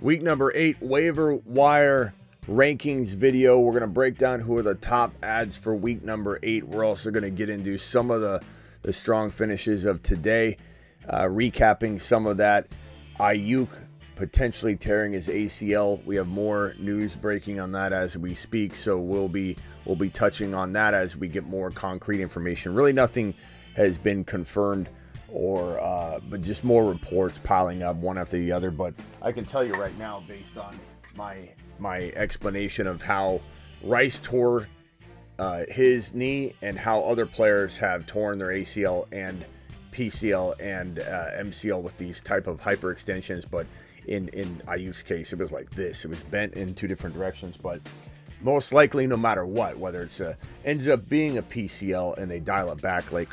Week number 8 waiver wire rankings video. We're going to break down who are the top ads for week number 8. We're also going to get into some of the strong finishes of today, recapping some of that. Ayuk potentially tearing his ACL. We have more news breaking on that as we speak, so we'll be touching on that as we get more concrete information. Really nothing has been confirmed but just more reports piling up one after the other. But I can tell you right now, based on my explanation of how Rice tore his knee and how other players have torn their ACL and PCL and MCL with these type of hyperextensions, but in Ayuk's case, it was like this. It was bent in two different directions, but most likely, no matter what, whether it's ends up being a PCL and they dial it back like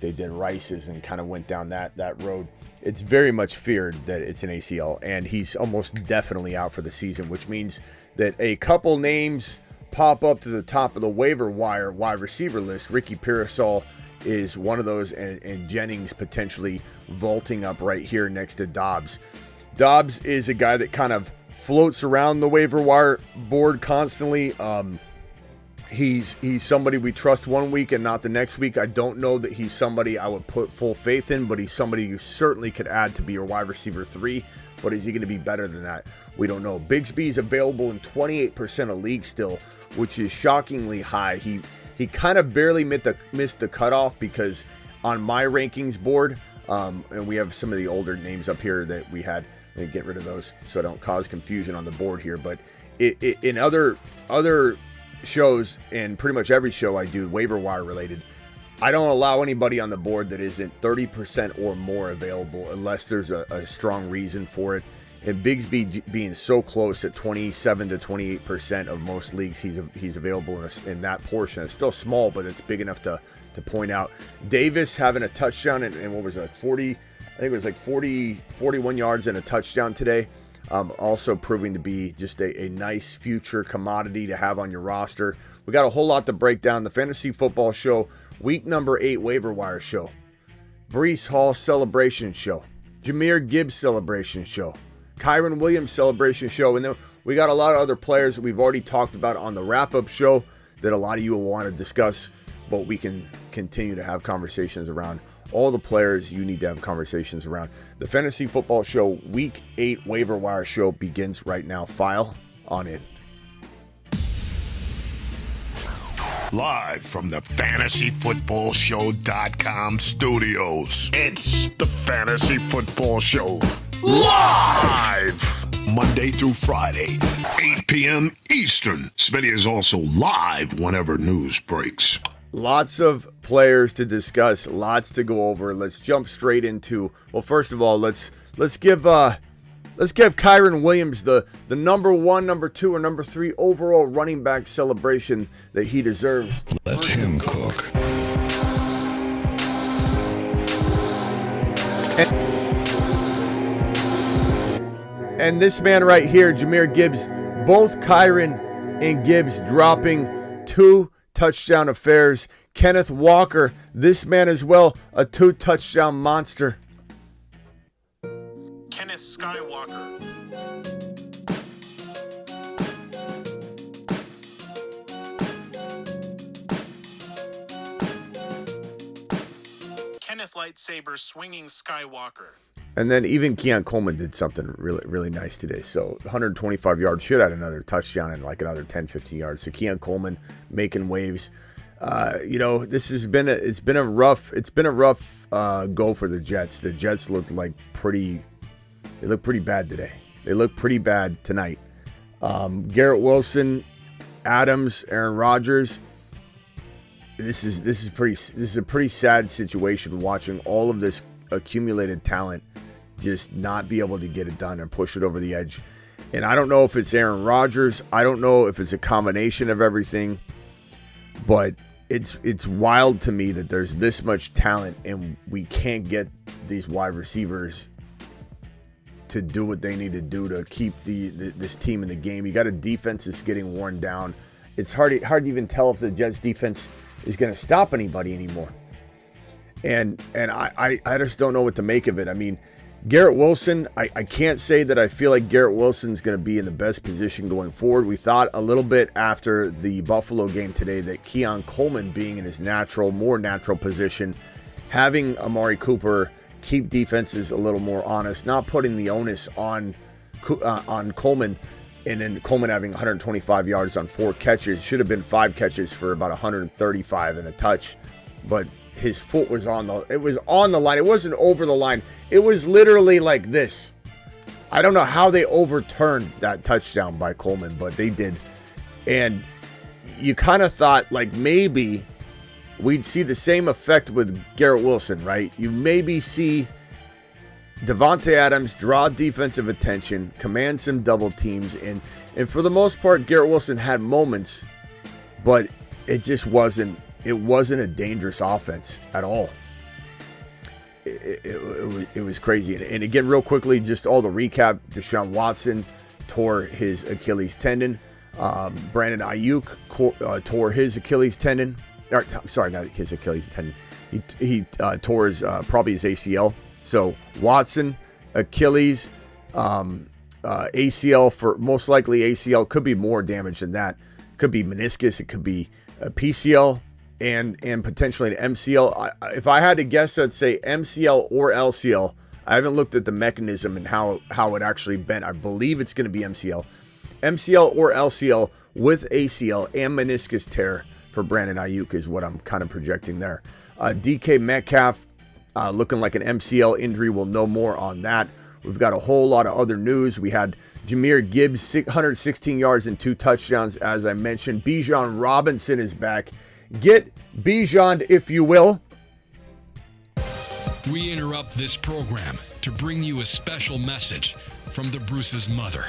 they did Rice's and kind of went down that road, it's very much feared that it's an ACL, and he's almost definitely out for the season, which means that a couple names pop up to the top of the waiver wire wide receiver list. Ricky Pearsall is one of those, and Jennings potentially vaulting up right here next to Dobbs. Dobbs is a guy that kind of floats around the waiver wire board constantly. He's somebody we trust one week and not the next week. I don't know that he's somebody I would put full faith in, but he's somebody you certainly could add to be your wide receiver 3. But is he going to be better than that? We don't know. Bigsby's available in 28% of leagues still, which is shockingly high. He kind of barely missed the cutoff, because on my rankings board, and we have some of the older names up here that we had. Let me get rid of those so I don't cause confusion on the board here. But in other shows, and pretty much every show I do waiver wire related, I don't allow anybody on the board that isn't 30% or more available unless there's a strong reason for it. And Bigsby being so close at 27 to 28% of most leagues, he's available in that portion. It's still small, but it's big enough to point out. Davis having a touchdown and what was it, like 40? I think it was like 41 yards and a touchdown today. Also proving to be just a nice future commodity to have on your roster. We got a whole lot to break down. The Fantasy Football Show, week number 8 waiver wire show. Breece Hall celebration show. Jahmyr Gibbs celebration show. Kyren Williams celebration show. And then we got a lot of other players that we've already talked about on the wrap-up show that a lot of you will want to discuss, but we can continue to have conversations around all the players you need to have conversations around. The Fantasy Football Show Week 8 waiver wire show begins right now. File on in. Live from the FantasyFootballShow.com studios. It's the Fantasy Football Show. Live! Monday through Friday, 8 p.m. Eastern. Smitty is also live whenever news breaks. Lots of players to discuss, lots to go over. Let's jump straight into, well, first of all, let's give Kyren Williams the number 1, number 2, or number 3 overall running back celebration that he deserves. Let him cook. And this man right here, Jahmyr Gibbs, both Kyren and Gibbs dropping 2 touchdown affairs. Kenneth Walker, this man as well, a 2-touchdown monster. Kenneth Skywalker. Kenneth Lightsaber swinging Skywalker. And then even Keon Coleman did something really, really nice today. So 125 yards, should have had another touchdown and like another 10, 15 yards. So Keon Coleman making waves. This has been a rough go for the Jets. The Jets looked pretty bad today. They look pretty bad tonight. Garrett Wilson, Adams, Aaron Rodgers. This is a pretty sad situation, watching all of this accumulated talent just not be able to get it done and push it over the edge. And I don't know if it's Aaron Rodgers. I don't know if it's a combination of everything. But it's wild to me that there's this much talent and we can't get these wide receivers to do what they need to do to keep this team in the game. You got a defense that's getting worn down. It's hard to even tell if the Jets defense is going to stop anybody anymore. And I just don't know what to make of it. I mean, Garrett Wilson, I can't say that I feel like Garrett Wilson's going to be in the best position going forward. We thought a little bit after the Buffalo game today that Keon Coleman being in his more natural position, having Amari Cooper keep defenses a little more honest, not putting the onus on Coleman, and then Coleman having 125 yards on 4 catches. Should have been 5 catches for about 135 and a touch, but his foot was on the line. It wasn't over the line. It was literally like this. I don't know how they overturned that touchdown by Coleman, but they did. And you kind of thought like maybe we'd see the same effect with Garrett Wilson, right? You maybe see Devontae Adams draw defensive attention, command some double teams, and for the most part, Garrett Wilson had moments, but it just wasn't a dangerous offense at all. It was crazy. And again, real quickly, just all the recap: Deshaun Watson tore his Achilles tendon. Brandon Ayuk tore his Achilles tendon. Sorry, not his Achilles tendon. He tore his probably his ACL. So Watson, Achilles, ACL, for most likely ACL, could be more damage than that. Could be meniscus. It could be a PCL and potentially an MCL. If I had to guess, I'd say MCL or LCL. I haven't looked at the mechanism and how it actually bent. I believe it's going to be MCL. MCL or LCL with ACL and meniscus tear for Brandon Ayuk is what I'm kind of projecting there. DK Metcalf looking like an MCL injury. We'll know more on that. We've got a whole lot of other news. We had Jahmyr Gibbs, 116 yards and 2 touchdowns, as I mentioned. Bijan Robinson is back. Get Bijan, if you will. We interrupt this program to bring you a special message from the Bruce's mother.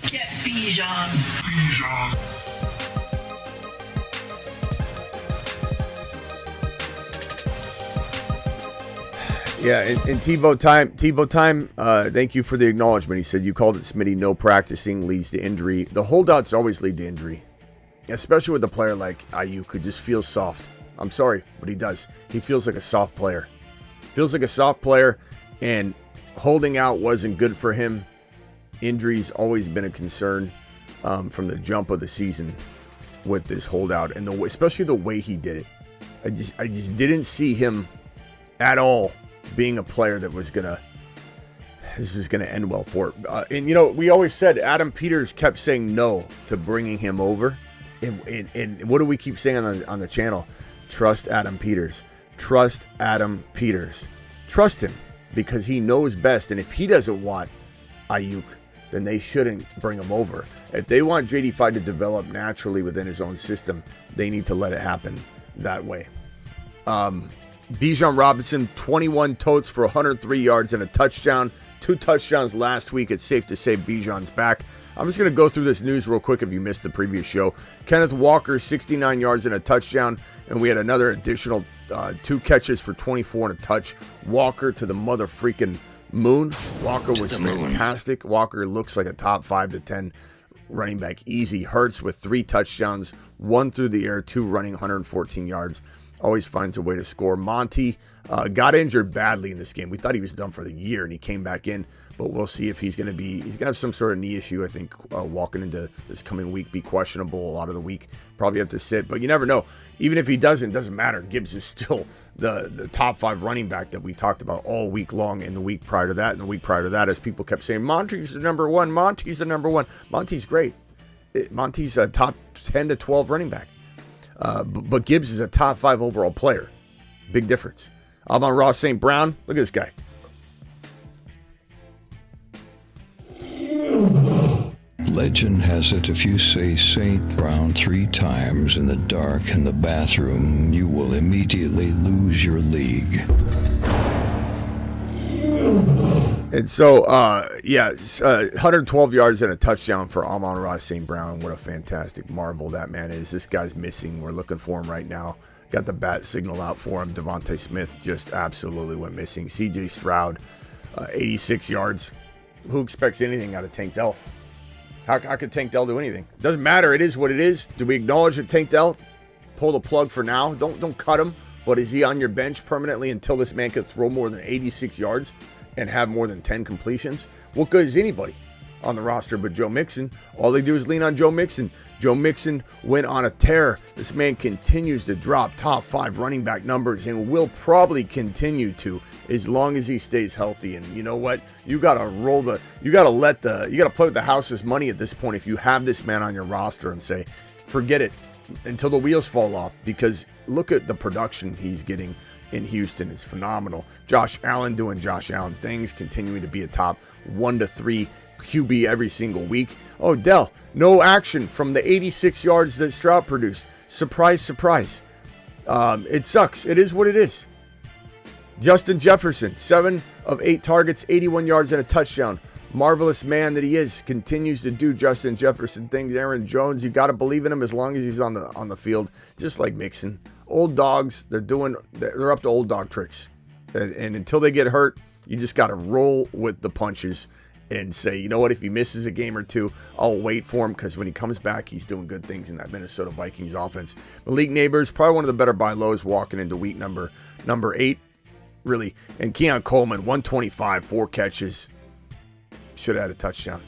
Get Bijan. Yeah, and Tebow time, thank you for the acknowledgement. He said, you called it, Smitty, no practicing leads to injury. The holdouts always lead to injury, especially with a player like Ayuk who just feels soft. I'm sorry, but he does. He feels like a soft player. And holding out wasn't good for him. Injuries always been a concern from the jump of the season with this holdout, and especially the way he did it. I just didn't see him at all being a player that was gonna end well for it. And we always said Adam Peters kept saying no to bringing him over, and what do we keep saying on the channel? Trust Adam Peters. Trust Adam Peters. Trust him, because he knows best. And if he doesn't want Ayuk, then they shouldn't bring him over. If they want JD5 to develop naturally within his own system, they need to let it happen that way. Bijan Robinson, 21 totes for 103 yards and a touchdown. 2 touchdowns last week. It's safe to say Bijan's back. I'm just going to go through this news real quick if you missed the previous show. Kenneth Walker, 69 yards and a touchdown. And we had another additional 2 catches for 24 and a touch. Walker to the mother freaking moon. Walker was fantastic. Walker looks like a top 5 to 10 running back. Easy. Hurts with 3 touchdowns. 1 through the air, 2 running, 114 yards. Always finds a way to score. Monty got injured badly in this game. We thought he was done for the year, and he came back in. But we'll see if he's going to have some sort of knee issue. I think walking into this coming week, be questionable a lot of the week. Probably have to sit, but you never know. Even if he doesn't matter. Gibbs is still the top 5 running back that we talked about all week long, and the week prior to that, and the week prior to that, as people kept saying, Monty's the number one. Monty's the number one. Monty's great. Monty's a top 10 to 12 running back. But Gibbs is a top 5 overall player. Big difference. Amon-Ra St. Brown. Look at this guy. Legend has it, if you say St. Brown 3 times in the dark in the bathroom, you will immediately lose your league. And so, 112 yards and a touchdown for Amon-Ra St. Brown. What a fantastic marvel that man is. This guy's missing. We're looking for him right now. Got the bat signal out for him. Devontae Smith just absolutely went missing. CJ Stroud, 86 yards. Who expects anything out of Tank Dell? How could Tank Dell do anything? Doesn't matter. It is what it is. Do we acknowledge that Tank Dell? Pull the plug for now. Don't cut him. but is he on your bench permanently until this man could throw more than 86 yards and have more than 10 completions? What good is anybody on the roster but Joe Mixon? All they do is lean on Joe Mixon. Joe Mixon went on a tear. This man continues to drop top 5 running back numbers and will probably continue to as long as he stays healthy. And you know what? You got to play with the house's money at this point if you have this man on your roster and say, forget it until the wheels fall off, because look at the production he's getting in Houston. It's phenomenal. Josh Allen doing Josh Allen things, continuing to be a top 1 to 3 QB every single week. Oh, Dell, no action from the 86 yards that Stroud produced. Surprise, surprise. It sucks. It is what it is. Justin Jefferson, 7 of 8 targets, 81 yards and a touchdown. Marvelous man that he is, continues to do Justin Jefferson things. Aaron Jones, you got to believe in him as long as he's on the field, just like Mixon. Old dogs, they're up to old dog tricks. And until they get hurt, you just got to roll with the punches and say, you know what, if he misses a game or two, I'll wait for him, because when he comes back, he's doing good things in that Minnesota Vikings offense. Malik Neighbors, probably one of the better buy lows walking into week number 8, really. And Keon Coleman, 125, 4 catches. Should have had a touchdown.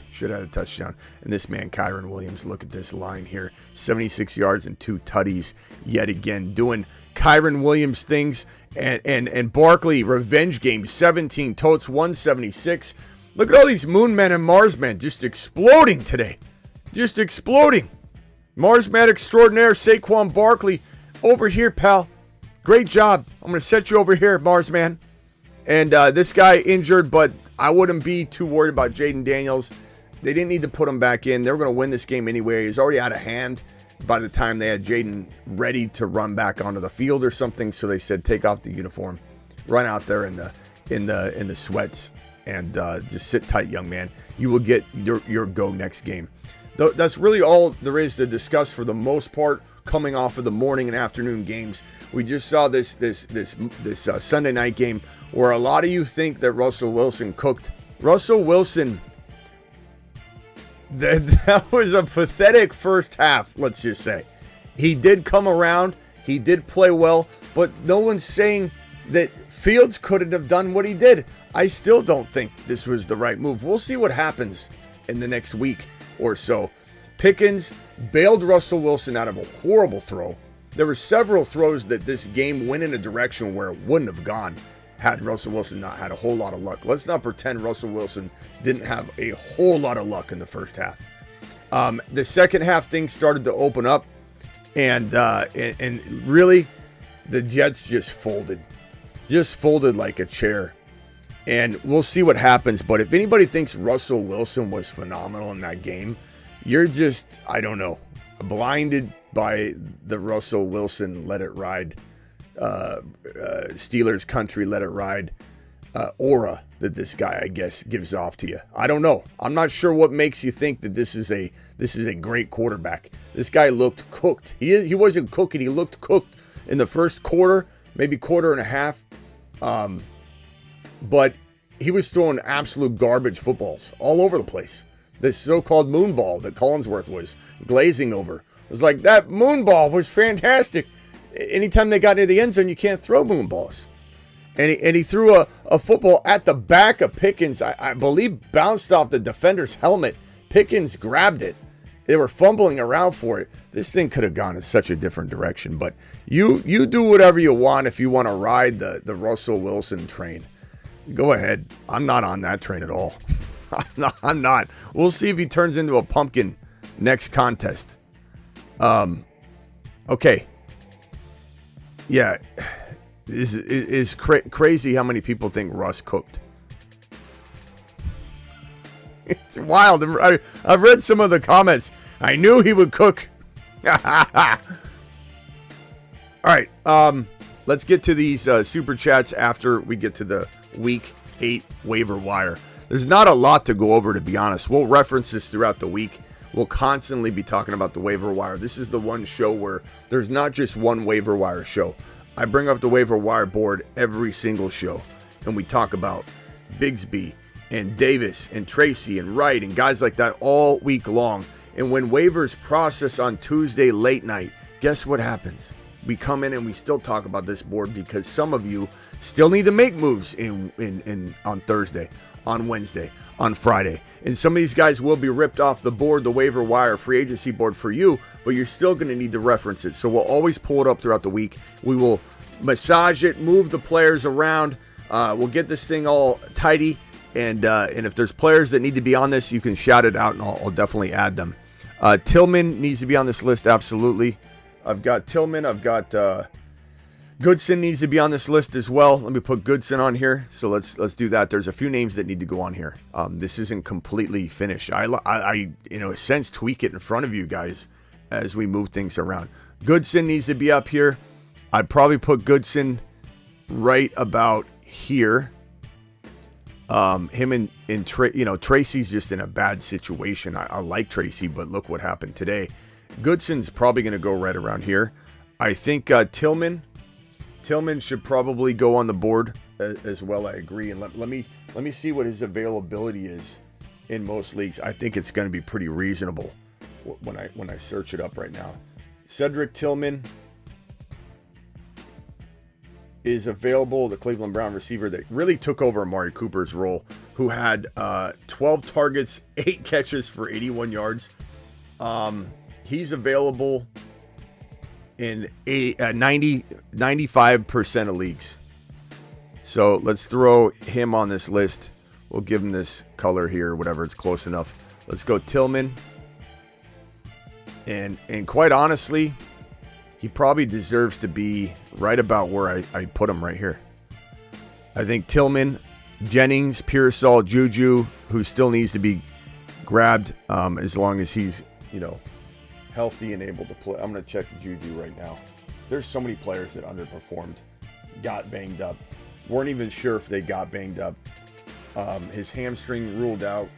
And this man, Kyron Williams, look at this line here. 76 yards and 2 tutties yet again. Doing Kyron Williams things. And Barkley, revenge game, 17 totes, 176. Look at all these Moon Men and Mars Men just exploding today. Just exploding. Mars Man extraordinaire, Saquon Barkley. Over here, pal. Great job. I'm going to set you over here, Mars Man. And this guy injured, but I wouldn't be too worried about Jaden Daniels. They didn't need to put him back in. They were going to win this game anyway. He's already out of hand by the time they had Jaden ready to run back onto the field or something. So they said, take off the uniform, run out there in the sweats, and just sit tight, young man. You will get your go next game. That's really all there is to discuss for the most part. Coming off of the morning and afternoon games, we just saw this Sunday night game where a lot of you think that Russell Wilson cooked. Russell Wilson, that was a pathetic first half, let's just say. He did come around, he did play well, but no one's saying that Fields couldn't have done what he did. I still don't think this was the right move. We'll see what happens in the next week or so. Pickens bailed Russell Wilson out of a horrible throw. There were several throws that this game went in a direction where it wouldn't have gone had Russell Wilson not had a whole lot of luck. Let's not pretend Russell Wilson didn't have a whole lot of luck in the first half. The second half, things started to open up, and really, the Jets just folded like a chair. And we'll see what happens. But if anybody thinks Russell Wilson was phenomenal in that game, you're just, I don't know, blinded by the Russell Wilson let it ride, Steelers country let it ride aura that this guy, I guess, gives off to you. I don't know. I'm not sure what makes you think that this is a great quarterback. This guy looked cooked. He wasn't cooking. He looked cooked in the first quarter, maybe quarter and a half. But he was throwing absolute garbage footballs all over the place. This so-called moon ball that Collinsworth was glazing over. It was like, that moon ball was fantastic. Anytime they got near the end zone, you can't throw moon balls. And he threw a football at the back of Pickens. I believe bounced off the defender's helmet. Pickens grabbed it. They were fumbling around for it. This thing could have gone in such a different direction. But you do whatever you want if you want to ride the Russell Wilson train. Go ahead. I'm not on that train at all. I'm not. We'll see if he turns into a pumpkin next contest. Okay. Yeah. It's crazy how many people think Russ cooked. It's wild. I've read some of the comments. I knew he would cook. All right. Let's get to these super chats after we get to the Week 8 waiver wire. There's not a lot to go over, to be honest. We'll reference this throughout the week. We'll constantly be talking about the waiver wire. This is the one show where there's not just one waiver wire show. I bring up the waiver wire board every single show, and we talk about Bigsby and Davis and Tracy and Wright and guys like that all week long. And when waivers process on Tuesday late night, guess what happens? we come in and we still talk about this board because some of you still need to make moves on Thursday, on Wednesday, on Friday. And some of these guys will be ripped off the board, the waiver wire free agency board for you, but you're still going to need to reference it. So we'll always pull it up throughout the week. We will massage it, move the players around. We'll get this thing all tidy. And if there's players that need to be on this, you can shout it out and I'll definitely add them. Tillman needs to be on this list, absolutely. I've got Tillman. I've got Goodson needs to be on this list as well. Let me put Goodson on here. So let's do that. There's a few names that need to go on here. This isn't completely finished. I in a sense, tweak it in front of you guys as we move things around. Goodson needs to be up here. I'd probably put Goodson right about here. Him and Tracy's just in a bad situation. I like Tracy, but look what happened today. Goodson's probably going to go right around here. I think Tillman should probably go on the board as well. I agree. And let me see what his availability is in most leagues. I think it's going to be pretty reasonable when I search it up right now. Cedric Tillman is available, the Cleveland Brown receiver that really took over Amari Cooper's role, who had 12 targets, 8 catches for 81 yards. He's available in 95% of leagues. So let's throw him on this list. We'll give him this color here, whatever, it's close enough. Let's go Tillman. And quite honestly, he probably deserves to be right about where I put him right here. I think Tillman, Jennings, Pearsall, Juju, who still needs to be grabbed as long as he's, healthy and able to play. I'm going to check Juju right now. There's so many players that underperformed, got banged up, weren't even sure if they got banged up. His hamstring ruled out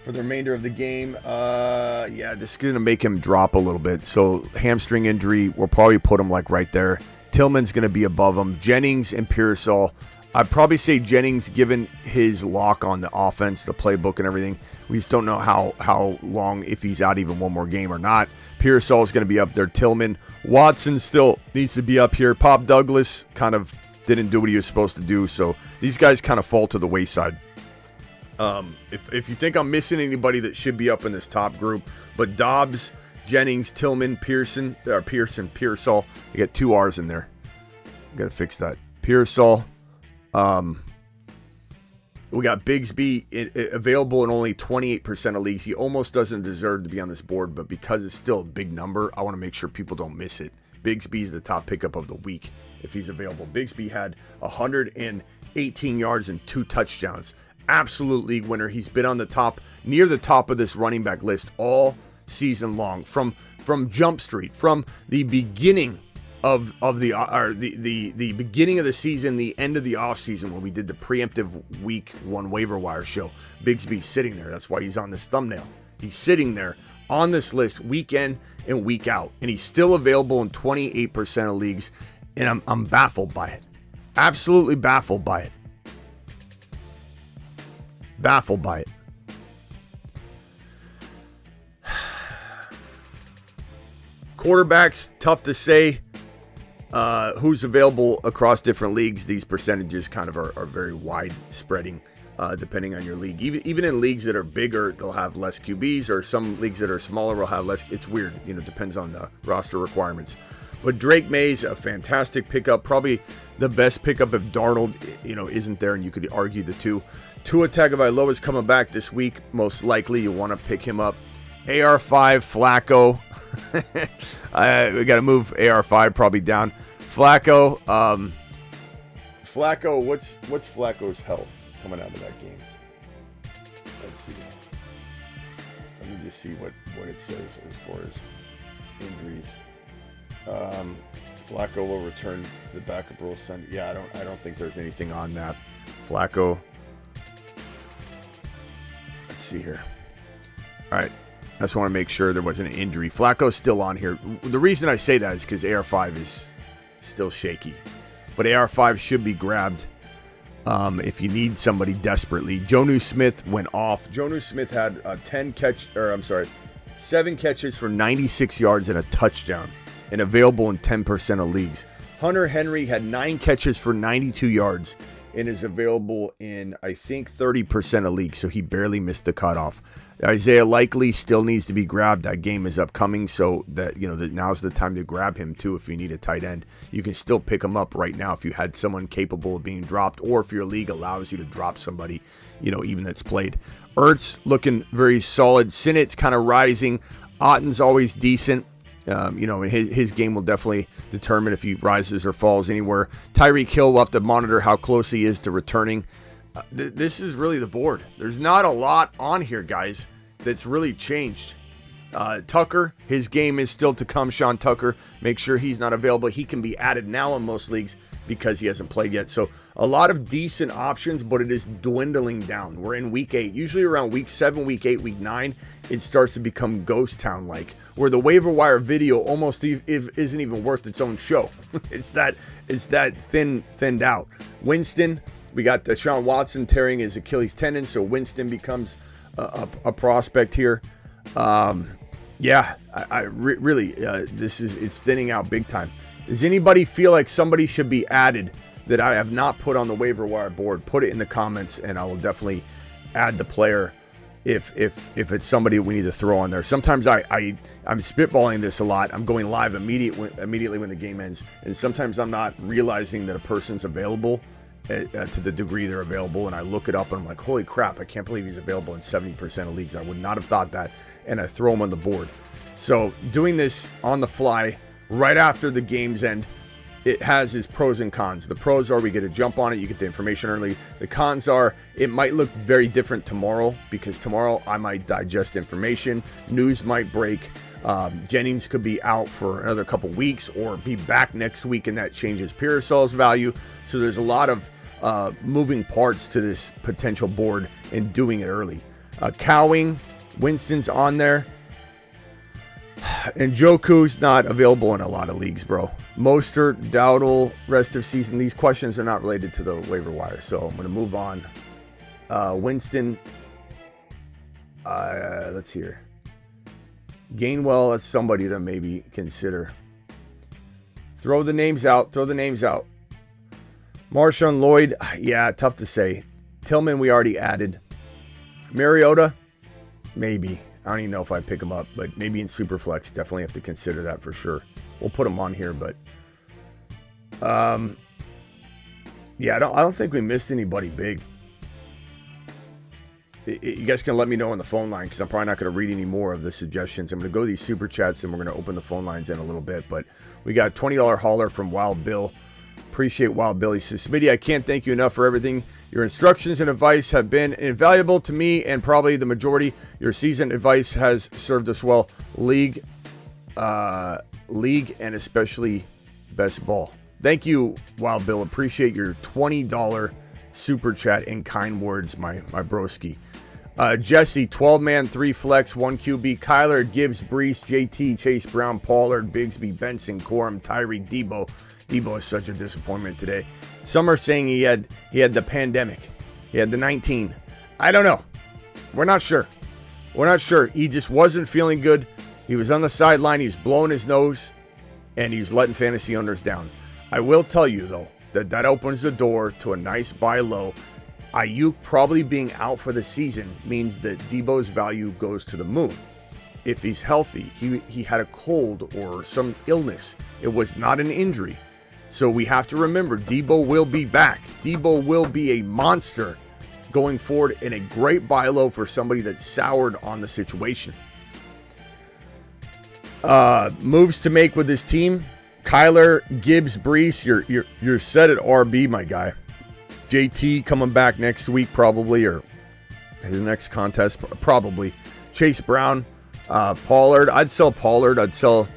for the remainder of the game. This is going to make him drop a little bit. So hamstring injury, we'll probably put him like right there. Tillman's going to be above him. Jennings and Pearsall. I'd probably say Jennings, given his lock on the offense, the playbook and everything. We just don't know how long, if he's out even one more game or not. Pearsall is going to be up there. Tillman. Watson still needs to be up here. Pop Douglas kind of didn't do what he was supposed to do. So these guys kind of fall to the wayside. If you think I'm missing anybody that should be up in this top group, but Dobbs, Jennings, Tillman, Pearsall, you got 2 R's in there. Got to fix that. Pearsall. We got Bigsby available in only 28% of leagues. He almost doesn't deserve to be on this board, but because it's still a big number, I want to make sure people don't miss it. Bigsby's the top pickup of the week if he's available. Bigsby had 118 yards and 2 touchdowns. Absolute league winner. He's been on the top, near the top of this running back list all season long. From Jump Street, from the beginning of the beginning of the season, the end of the offseason when we did the preemptive week 1 waiver wire show. Bigsby's sitting there. That's why he's on this thumbnail. He's sitting there on this list week in and week out, and he's still available in 28% of leagues, and I'm baffled by it. Absolutely baffled by it. Baffled by it. Quarterbacks, tough to say who's available across different leagues. These percentages kind of are very wide spreading depending on your league. Even in leagues that are bigger, they'll have less QBs, or some leagues that are smaller will have less. It's weird, depends on the roster requirements. But Drake May's a fantastic pickup, probably the best pickup if Darnold, isn't there, and you could argue the two. Tua Tagovailoa is coming back this week. Most likely you want to pick him up. AR5, Flacco. We got to move AR5 probably down. Flacco, what's Flacco's health coming out of that game? Let's see. Let me just see what it says as far as injuries. Flacco will return to the backup role Sunday. Yeah, I don't think there's anything on that. Flacco. Let's see here. All right. I just want to make sure there wasn't an injury. Flacco's still on here. The reason I say that is because AR5 is still shaky. But AR5 should be grabbed if you need somebody desperately. Jonnu Smith went off. Jonnu Smith had 7 catches for 96 yards and a touchdown and available in 10% of leagues. Hunter Henry had 9 catches for 92 yards and is available in, I think, 30% of leagues, so he barely missed the cutoff. Isaiah Likely still needs to be grabbed. That game is upcoming, so that now's the time to grab him too. If you need a tight end, you can still pick him up right now if you had someone capable of being dropped, or if your league allows you to drop somebody, even that's played. Ertz looking very solid. Sinnett's kind of rising. Otten's always decent. His game will definitely determine if he rises or falls anywhere. Tyreek Hill will have to monitor how close he is to returning. This is really the board. There's not a lot on here, guys, that's really changed. Tucker, his game is still to come. Sean Tucker, make sure he's not available. He can be added now in most leagues because he hasn't played yet. So a lot of decent options, but it is dwindling down. We're in week 8. Usually around week 7, week 8, week 9, it starts to become ghost town like, where the waiver wire video almost isn't even worth its own show. It's that thinned out. Winston, we got Deshaun Watson tearing his Achilles tendon, so Winston becomes a prospect here. It's thinning out big time. Does anybody feel like somebody should be added that I have not put on the waiver wire board? Put it in the comments, and I will definitely add the player if it's somebody we need to throw on there. Sometimes I'm spitballing this a lot. I'm going live immediately when the game ends, and sometimes I'm not realizing that a person's available to the degree they're available, and I look it up and I'm like, holy crap, I can't believe he's available in 70% of leagues. I would not have thought that, and I throw him on the board. So doing this on the fly right after the game's end, it has its pros and cons. The pros are we get a jump on it, you get the information early. The cons are it might look very different tomorrow, because tomorrow I might digest information, news might break, Jennings could be out for another couple weeks or be back next week, and that changes Pearsall's value. So there's a lot of moving parts to this potential board and doing it early. Cowing, Winston's on there, and Njoku's not available in a lot of leagues, bro. Mostert, Dowdle, rest of season. These questions are not related to the waiver wire, so I'm going to move on. Winston, let's see here. Gainwell, that's somebody to maybe consider. Throw the names out. Marshawn Lloyd, yeah, tough to say. Tillman, we already added. Mariota, maybe. I don't even know if I pick him up, but maybe in Superflex, definitely have to consider that for sure. We'll put him on here, but I don't think we missed anybody big. You guys can let me know on the phone line, because I'm probably not going to read any more of the suggestions. I'm going to go to these super chats, and we're going to open the phone lines in a little bit. But we got a $20 hauler from Wild Bill. Appreciate Wild Bill. He says, Smitty, I can't thank you enough for everything. Your instructions and advice have been invaluable to me and probably the majority. Your seasoned advice has served us well. League and especially best ball. Thank you, Wild Bill. Appreciate your $20 super chat and kind words, my broski. Jesse, 12-man, 3 flex, 1 QB. Kyler, Gibbs, Brees, JT, Chase Brown, Pollard, Bigsby, Benson, Corum, Tyreek, Debo. Debo is such a disappointment today. Some are saying he had the pandemic. He had the 19. I don't know. We're not sure. He just wasn't feeling good. He was on the sideline. He was blowing his nose, and he's letting fantasy owners down. I will tell you, though, that opens the door to a nice buy low. Ayuk probably being out for the season means that Debo's value goes to the moon. If he's healthy, he had a cold or some illness. It was not an injury. So we have to remember, Debo will be back. Debo will be a monster going forward, and a great buy low for somebody that's soured on the situation. Moves to make with his team. Kyler, Gibbs, Brees, you're set at RB, my guy. JT coming back next week probably, or his next contest probably. Chase Brown, Pollard. I'd sell Pollard. I'd sell,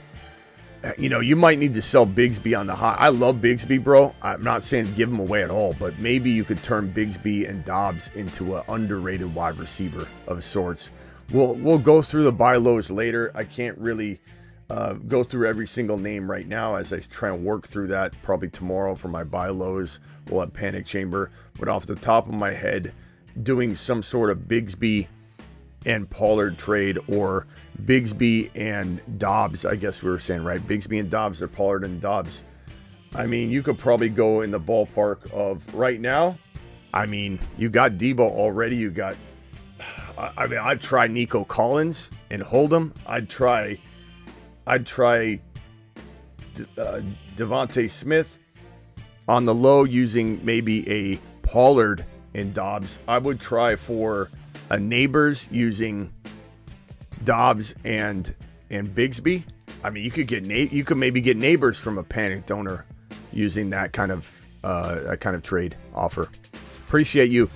you might need to sell Bigsby on the high. I love Bigsby, bro. I'm not saying give him away at all, but maybe you could turn Bigsby and Dobbs into an underrated wide receiver of sorts. We'll go through the buy lows later. I can't really go through every single name right now as I try and work through that. Probably tomorrow for my buy lows, we'll have Panic Chamber. But off the top of my head, doing some sort of Bigsby and Pollard trade, or Bigsby and Dobbs, I guess we were saying, right? Bigsby and Dobbs, or Pollard and Dobbs. I mean, you could probably go in the ballpark of right now. I mean, you got Debo already. You got, I mean, I'd try Nico Collins and hold him. I'd try Devontae Smith on the low using maybe a Pollard and Dobbs. I would try for a Neighbors using Dobbs and Bigsby. I mean, you could maybe get Neighbors from a panicked owner using that kind of trade offer. Appreciate you,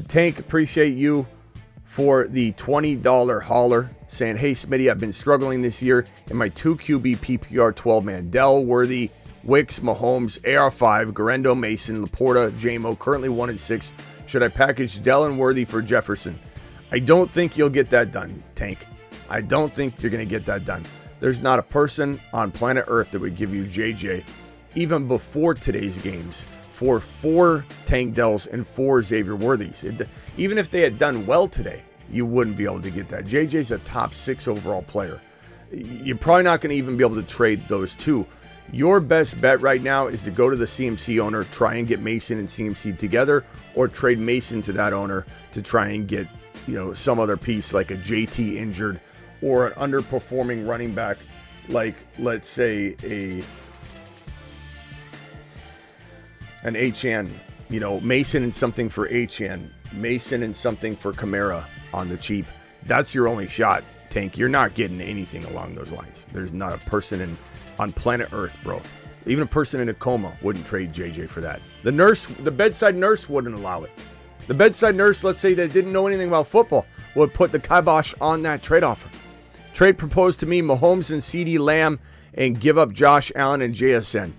Tank. Appreciate you for the $20 holler, saying, "Hey Smitty, I've been struggling this year in my 2 QB PPR 12-man. Dell, Worthy, Wicks, Mahomes, AR5, Garendo, Mason, Laporta, JMO, currently 1-6. Should I package Dell and Worthy for Jefferson?" I don't think you'll get that done, Tank. I don't think you're going to get that done. There's not a person on planet Earth that would give you JJ, even before today's games, for 4 Tank Dells and 4 Xavier Worthies. Even if they had done well today, you wouldn't be able to get that. JJ's a top 6 overall player. You're probably not going to even be able to trade those two. Your best bet right now is to go to the CMC owner, try and get Mason and CMC together, or trade Mason to that owner to try and get, some other piece like a JT injured, or an underperforming running back, like, let's say, an Achane, Mason and something for Achane, Mason and something for Kamara on the cheap. That's your only shot, Tank. You're not getting anything along those lines. There's not a person on planet Earth, bro. Even a person in a coma wouldn't trade JJ for that. The bedside nurse wouldn't allow it. The bedside nurse, let's say they didn't know anything about football, would put the kibosh on that trade offer. Trade proposed to me, Mahomes and CeeDee Lamb, and give up Josh Allen and JSN.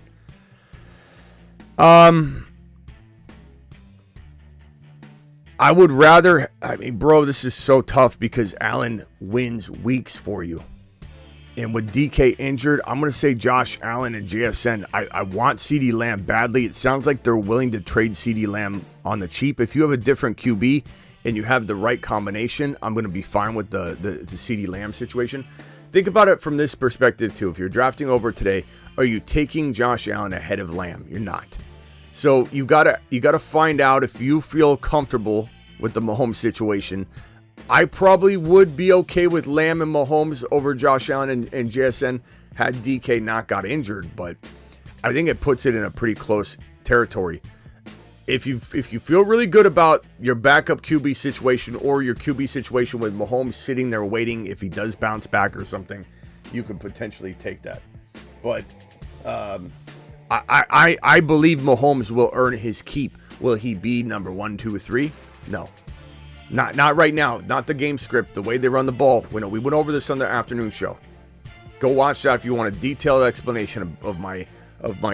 I would rather, bro, this is so tough because Allen wins weeks for you. And with DK injured, I'm going to say Josh Allen and JSN. I want CeeDee Lamb badly. It sounds like they're willing to trade CeeDee Lamb on the cheap. If you have a different QB and you have the right combination, I'm going to be fine with the CeeDee Lamb situation. Think about it from this perspective too. If you're drafting over today, are you taking Josh Allen ahead of Lamb? You're not. So you gotta find out if you feel comfortable with the Mahomes situation. I probably would be okay with Lamb and Mahomes over Josh Allen and JSN had DK not got injured, but I think it puts it in a pretty close territory. If you feel really good about your backup QB situation or your QB situation with Mahomes sitting there waiting, if he does bounce back or something, you could potentially take that. But I believe Mahomes will earn his keep. Will he be number 1, 2, or 3? No. Not right now. Not the game script. The way they run the ball. We went over this on the afternoon show. Go watch that if you want a detailed explanation of my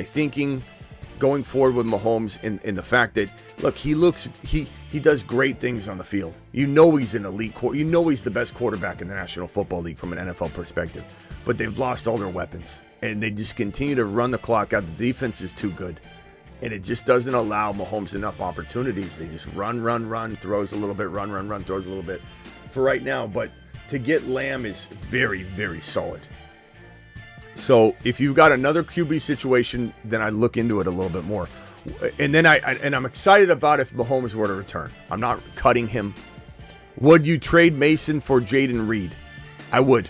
thinking going forward with Mahomes in the fact that, look, he does great things on the field. He's an elite he's the best quarterback in the National Football League from an NFL perspective. But they've lost all their weapons. And they just continue to run the clock out. The defense is too good. And it just doesn't allow Mahomes enough opportunities. They just run, throws a little bit, run, throws a little bit for right now. But to get Lamb is very, very solid. So if you've got another QB situation, then I look into it a little bit more. And then I'm excited about if Mahomes were to return. I'm not cutting him. Would you trade Mason for Jaden Reed? I would.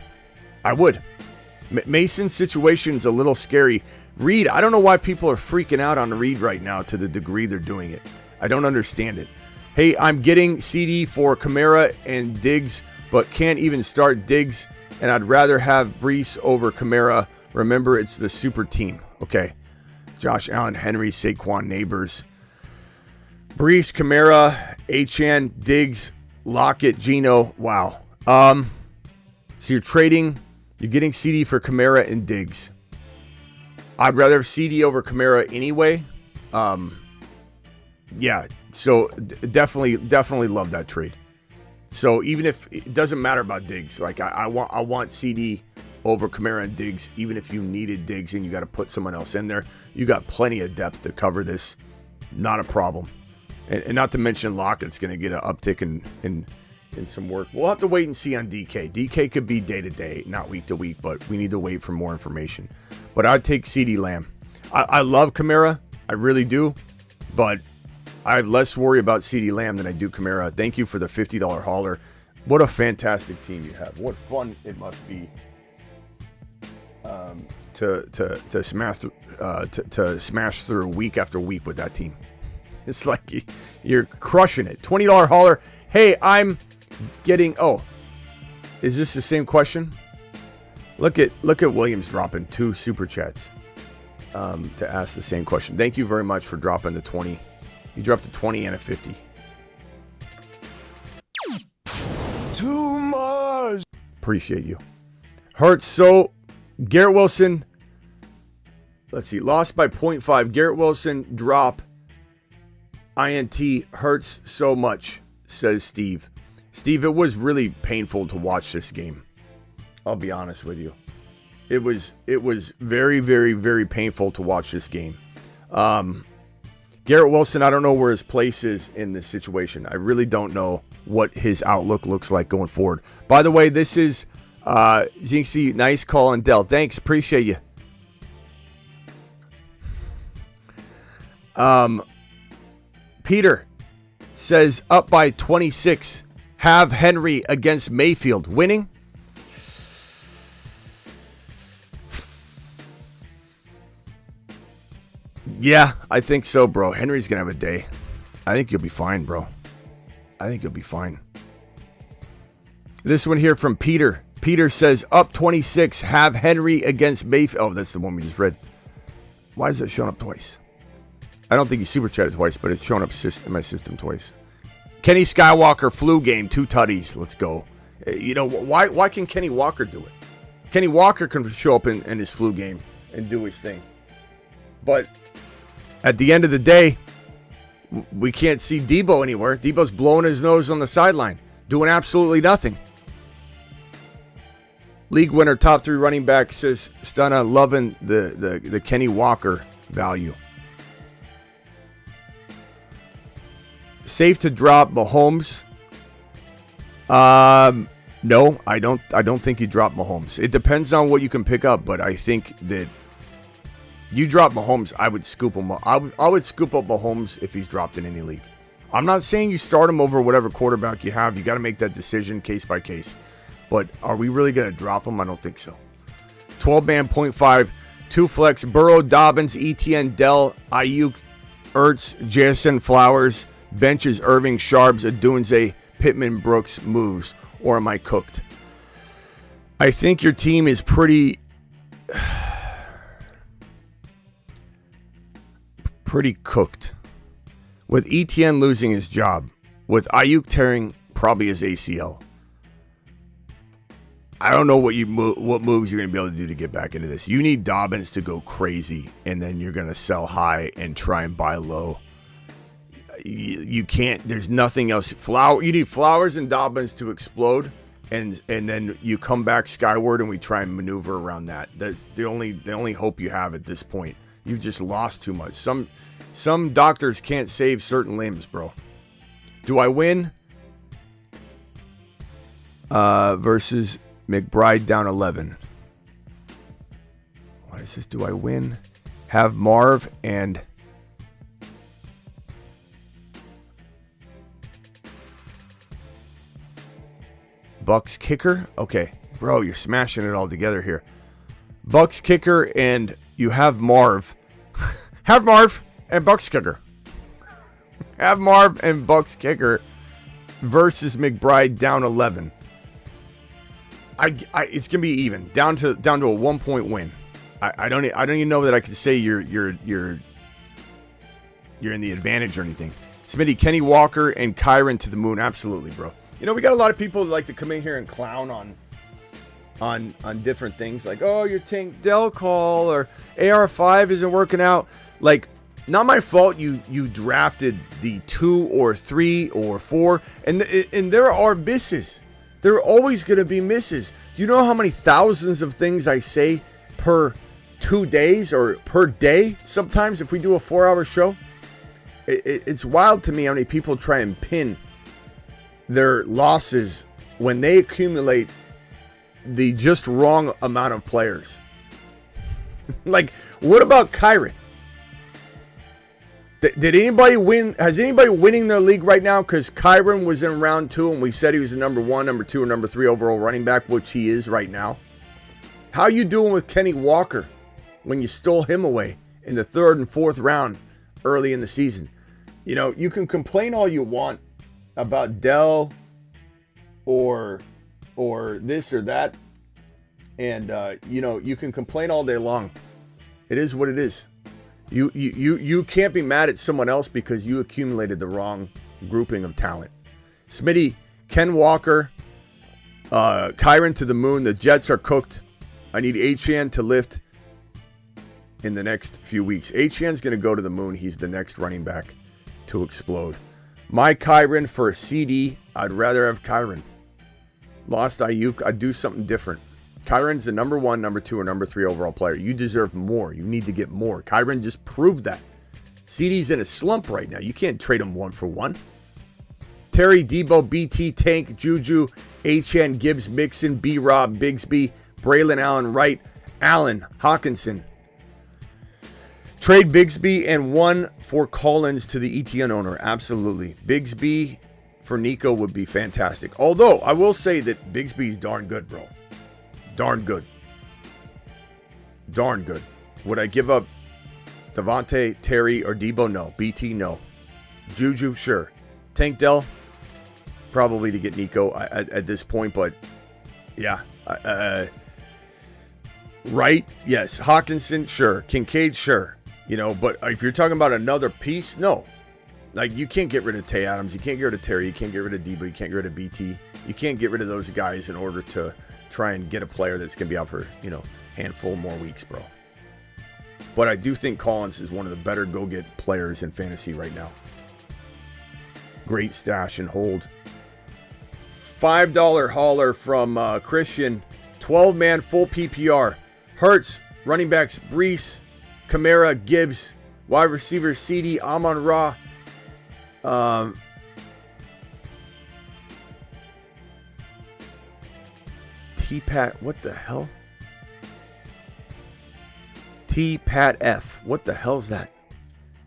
Mason's situation's a little scary. Reed, I don't know why people are freaking out on Reed right now to the degree they're doing it. I don't understand it. Hey, I'm getting CD for Kamara and Diggs, but can't even start Diggs, and I'd rather have Brees over Kamara. Remember, it's the super team. Okay. Josh Allen, Henry, Saquon, Neighbors. Brees, Kamara, Achane, Diggs, Lockett, Geno. Wow. So you're getting CD for Kamara and Diggs. I'd rather have CD over Kamara anyway. Yeah, so definitely love that trade. So even if it doesn't matter about Diggs, like I want CD over Kamara and Diggs, even if you needed Diggs and you got to put someone else in there, you got plenty of depth to cover this. Not a problem. And not to mention Lockett's going to get an uptick in in some work. We'll have to wait and see on DK. DK could be day to day, not week to week, but we need to wait for more information. But I'd take CeeDee Lamb. I love Kamara. I really do. But I have less worry about CeeDee Lamb than I do Kamara. Thank you for the $50 hauler. What a fantastic team you have. What fun it must be to smash through week after week with that team. It's like you're crushing it. $20 hauler. Hey, I'm getting. Oh, is this the same question? Look at Williams dropping 2 super chats to ask the same question. Thank you very much for dropping the 20. You dropped a 20 and a 50. Too much. Appreciate you. Hurts. So Garrett Wilson. Let's see. Lost by 0.5. Garrett Wilson drop. INT hurts so much, says Steve. Steve, it was really painful to watch this game. I'll be honest with you. It was very, very, very painful to watch this game. Garrett Wilson, I don't know where his place is in this situation. I really don't know what his outlook looks like going forward. By the way, this is Jinxie. Nice call on Dell. Thanks. Appreciate you. Peter says up by 26. Have Henry against Mayfield. Winning? Yeah, I think so, bro. Henry's going to have a day. I think you'll be fine, bro. I think you'll be fine. This one here from Peter. Peter says up 26. Have Henry against Mayfield. Oh, that's the one we just read. Why is it showing up twice? I don't think he super chatted twice, but it's showing up in my system twice. Kenny Skywalker flu game, 2 tutties. Let's go. You know, why can Kenny Walker do it? Kenny Walker can show up in his flu game and do his thing. But at the end of the day, we can't see Debo anywhere. Debo's blowing his nose on the sideline, doing absolutely nothing. League winner, top 3 running back, says Stunna, loving the Kenny Walker value. Safe to drop Mahomes. No, I don't think you drop Mahomes. It depends on what you can pick up, but I think that you drop Mahomes, I would scoop him up. I would scoop up Mahomes if he's dropped in any league. I'm not saying you start him over whatever quarterback you have. You got to make that decision case by case. But are we really going to drop him? I don't think so. 12-man, 0.5, 2 flex, Burrow, Dobbins, ETN, Dell, Ayuk, Ertz, Jason Flowers, benches, Irving, Sharps, Adunze, Pittman, Brooks, moves. Or am I cooked? I think your team is pretty cooked. With ETN losing his job, with Ayuk tearing probably his ACL. I don't know what moves you're going to be able to do to get back into this. You need Dobbins to go crazy, and then you're going to sell high and try and buy low. You can't. There's nothing else. You need Flowers and Dobbins to explode, and then you come back skyward, and we try and maneuver around that. That's the only hope you have at this point. You've just lost too much. Some doctors can't save certain limbs, bro. Do I win? Versus McBride down 11. What is this? Do I win? Have Marv and Bucks kicker? Okay, bro, you're smashing it all together here. Bucks kicker and you have Marv. Have Marv and Bucks kicker. Have Marv and Bucks kicker versus McBride down 11. It's gonna be even down to a 1-point win. I don't even know that I could say you're in the advantage or anything. Smitty, Kenny Walker and Kyron to the moon. Absolutely, bro. You know, we got a lot of people that like to come in here and clown on different things like, oh, your Tank Dell call or AR5 isn't working out. Like, not my fault you drafted the 2 or 3 or 4, and there are misses. There are always going to be misses. Do you know how many thousands of things I say per 2 days or per day? Sometimes if we do a 4-hour show, it's wild to me how many people try and pin their losses when they accumulate the just wrong amount of players. Like, what about Kyren? Did anybody win? Has anybody winning their league right now? Because Kyren was in round 2 and we said he was the number 1, number 2, or number 3 overall running back, which he is right now. How you doing with Kenny Walker when you stole him away in the 3rd and 4th round early in the season? You know, you can complain all you want about Dell or this or that. And, you know, you can complain all day long. It is what it is. You can't be mad at someone else because you accumulated the wrong grouping of talent. Smitty, Ken Walker, Kyren to the moon. The Jets are cooked. I need Achane to lift in the next few weeks. Achane's going to go to the moon. He's the next running back to explode. My Kyren for a CD, I'd rather have Kyren. Lost Ayuk, I'd do something different. Kyren's the number 1, number 2, or number 3 overall player. You deserve more. You need to get more. Kyren just proved that. CD's in a slump right now. You can't trade him 1 for 1. Terry, Debo, BT, Tank, Juju, Achane, Gibbs, Mixon, B-Rob, Bigsby, Braylon Allen, Wright, Allen, Hawkinson. Trade Bigsby and 1 for Collins to the ETN owner. Absolutely. Bigsby for Nico would be fantastic. Although, I will say that Bigsby's darn good, bro. Darn good. Darn good. Would I give up Devontae, Terry, or Debo? No. BT, no. Juju, sure. Tank Dell, probably to get Nico at this point, but yeah. Wright, yes. Hawkinson, sure. Kincaid, sure. You know, but if you're talking about another piece, no. Like, you can't get rid of Tay Adams. You can't get rid of Terry. You can't get rid of Debo. You can't get rid of BT. You can't get rid of those guys in order to try and get a player that's going to be out for, you know, handful more weeks, bro. But I do think Collins is one of the better go-get players in fantasy right now. Great stash and hold. $5 hauler from Christian. 12-man full PPR. Hurts, running backs, Brees, Kamara, Gibbs, wide receiver, CD, Amon-Ra. T-Pat, what the hell? T-Pat F. What the hell's that?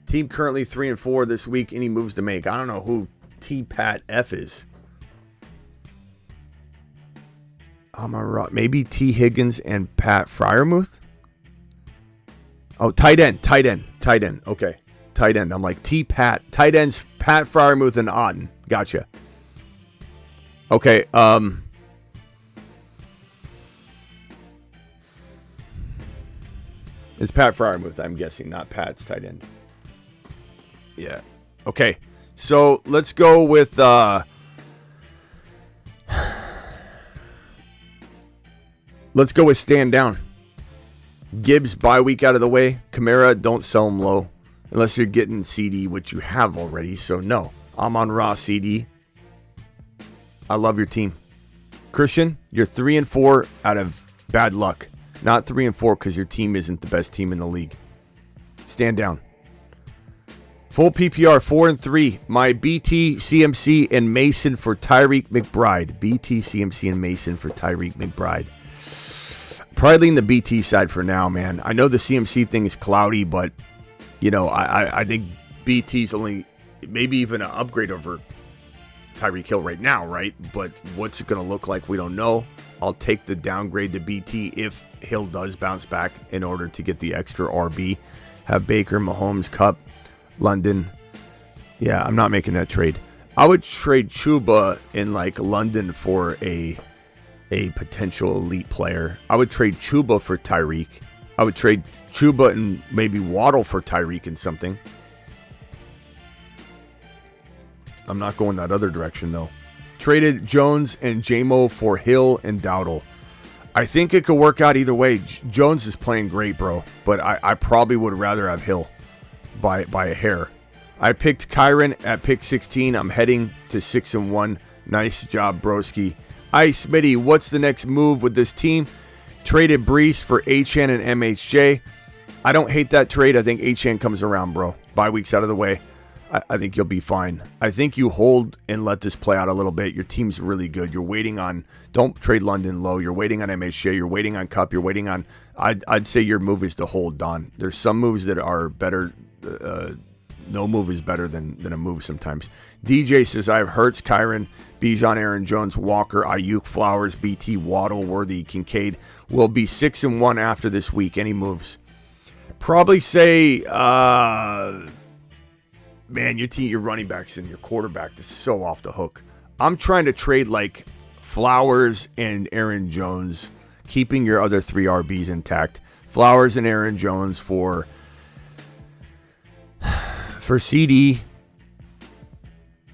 Team currently 3-4 this week. Any moves to make? I don't know who T-Pat F is. Maybe T. Higgins and Pat Fryermuth? Oh, tight end. Okay. Tight end. I'm like T-Pat. Tight ends, Pat Fryermuth and Otten. Gotcha. Okay, it's Pat Fryermuth, I'm guessing, not Pat's tight end. Yeah. Okay. So let's go with stand down. Gibbs bye week out of the way. Kamara, don't sell him low unless you're getting CD, which you have already. So no. Amon-Ra CD. I love your team. Christian, you're 3-4 out of bad luck. Not 3-4 because your team isn't the best team in the league. Stand down. Full PPR 4-3. My BT, CMC, and Mason for Tyreek McBride. BT, CMC, and Mason for Tyreek McBride. Probably lean the BT side for now, man. I know the CMC thing is cloudy, but you know, I think BT's only maybe even an upgrade over Tyreek Hill right now, right? But what's it going to look like? We don't know. I'll take the downgrade to BT if Hill does bounce back in order to get the extra RB. Have Baker, Mahomes, Cup, London. Yeah, I'm not making that trade. I would trade Chuba in like London for a potential elite player. I would trade Chuba for Tyreek. I would trade Chuba and maybe Waddle for Tyreek and something. I'm not going that other direction though. Traded Jones and JMO for Hill and Dowdle. I think it could work out either way. Jones is playing great, bro, but I probably would rather have Hill by a hair. I picked Kyren at pick 16. I'm heading to 6-1. Nice job, broski. Smitty, what's the next move with this team? Traded Brees for Achane and MHJ. I don't hate that trade. I think Achane comes around, bro. Bye weeks out of the way. I think you'll be fine. I think you hold and let this play out a little bit. Your team's really good. You're waiting on, don't trade London low. You're waiting on MHJ. You're waiting on Cup. You're waiting on, I'd say your move is to hold Don. There's some moves that are better. No move is better than a move sometimes. DJ says, I have Hurts, Kyron, Bijan, Aaron Jones, Walker, Ayuk, Flowers, BT, Waddle, Worthy, Kincaid. Will be 6-1 after this week. Any moves? Probably say, man, your running backs and your quarterback is so off the hook. I'm trying to trade like Flowers and Aaron Jones, keeping your other 3 RBs intact. Flowers and Aaron Jones for CD.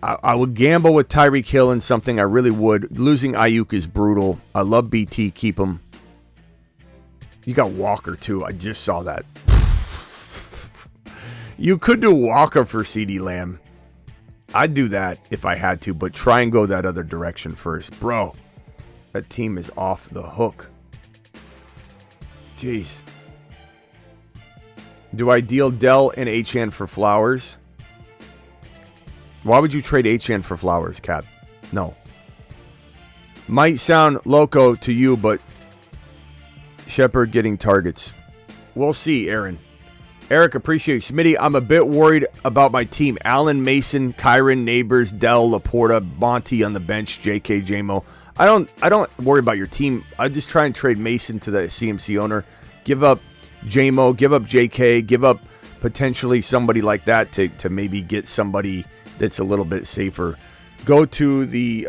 I would gamble with Tyreek Hill and something. I really would. Losing Ayuk is brutal. I love BT. Keep him. You got Walker too. I just saw that. You could do Walker for CD Lamb. I'd do that if I had to, but try and go that other direction first. Bro, that team is off the hook. Jeez. Do I deal Dell and Achane for Flowers? Why would you trade Achane for Flowers, Cap? No. Might sound loco to you, but Shepard getting targets. We'll see, Aaron. Eric, appreciate you. Smitty, I'm a bit worried about my team. Allen, Mason, Kyron, Neighbors, Dell, Laporta, Monty on the bench, JK, JMO. I don't worry about your team. I just try and trade Mason to the CMC owner. Give up JMO, give up JK, give up potentially somebody like that to maybe get somebody that's a little bit safer. Go to the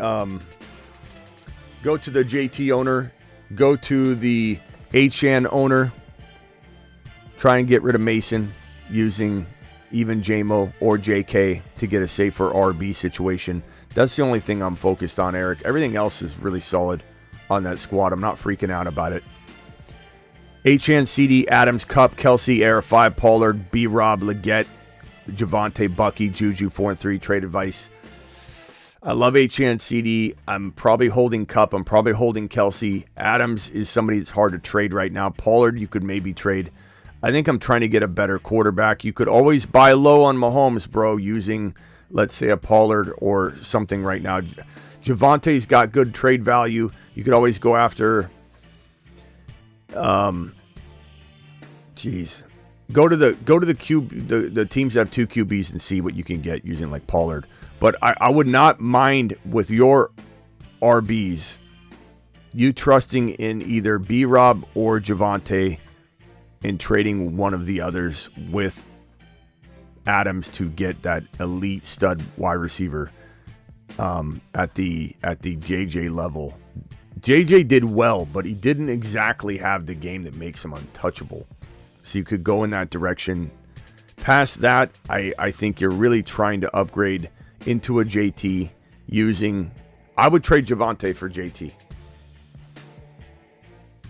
JT owner, go to the Achane owner. Try and get rid of Mason using even JMO or JK to get a safer RB situation. That's the only thing I'm focused on, Eric. Everything else is really solid on that squad. I'm not freaking out about it. Achane, CD, Adams, Cup, Kelsey, Air, 5, Pollard, B-Rob, Leggett, Javonte, Bucky, Juju, 4-3, trade advice. I love Achane, CD. I'm probably holding Cup. I'm probably holding Kelsey. Adams is somebody that's hard to trade right now. Pollard, you could maybe trade. I think I'm trying to get a better quarterback. You could always buy low on Mahomes, bro, using, let's say, a Pollard or something right now. Javonte's got good trade value. You could always go after, Go to the teams that have 2 QBs and see what you can get using like Pollard. But I would not mind with your RBs, you trusting in either B-Rob or Javonte and trading one of the others with Adams to get that elite stud wide receiver at the JJ level. JJ did well, but he didn't exactly have the game that makes him untouchable. So you could go in that direction. Past that, I think you're really trying to upgrade into a JT using... I would trade Javonte for JT.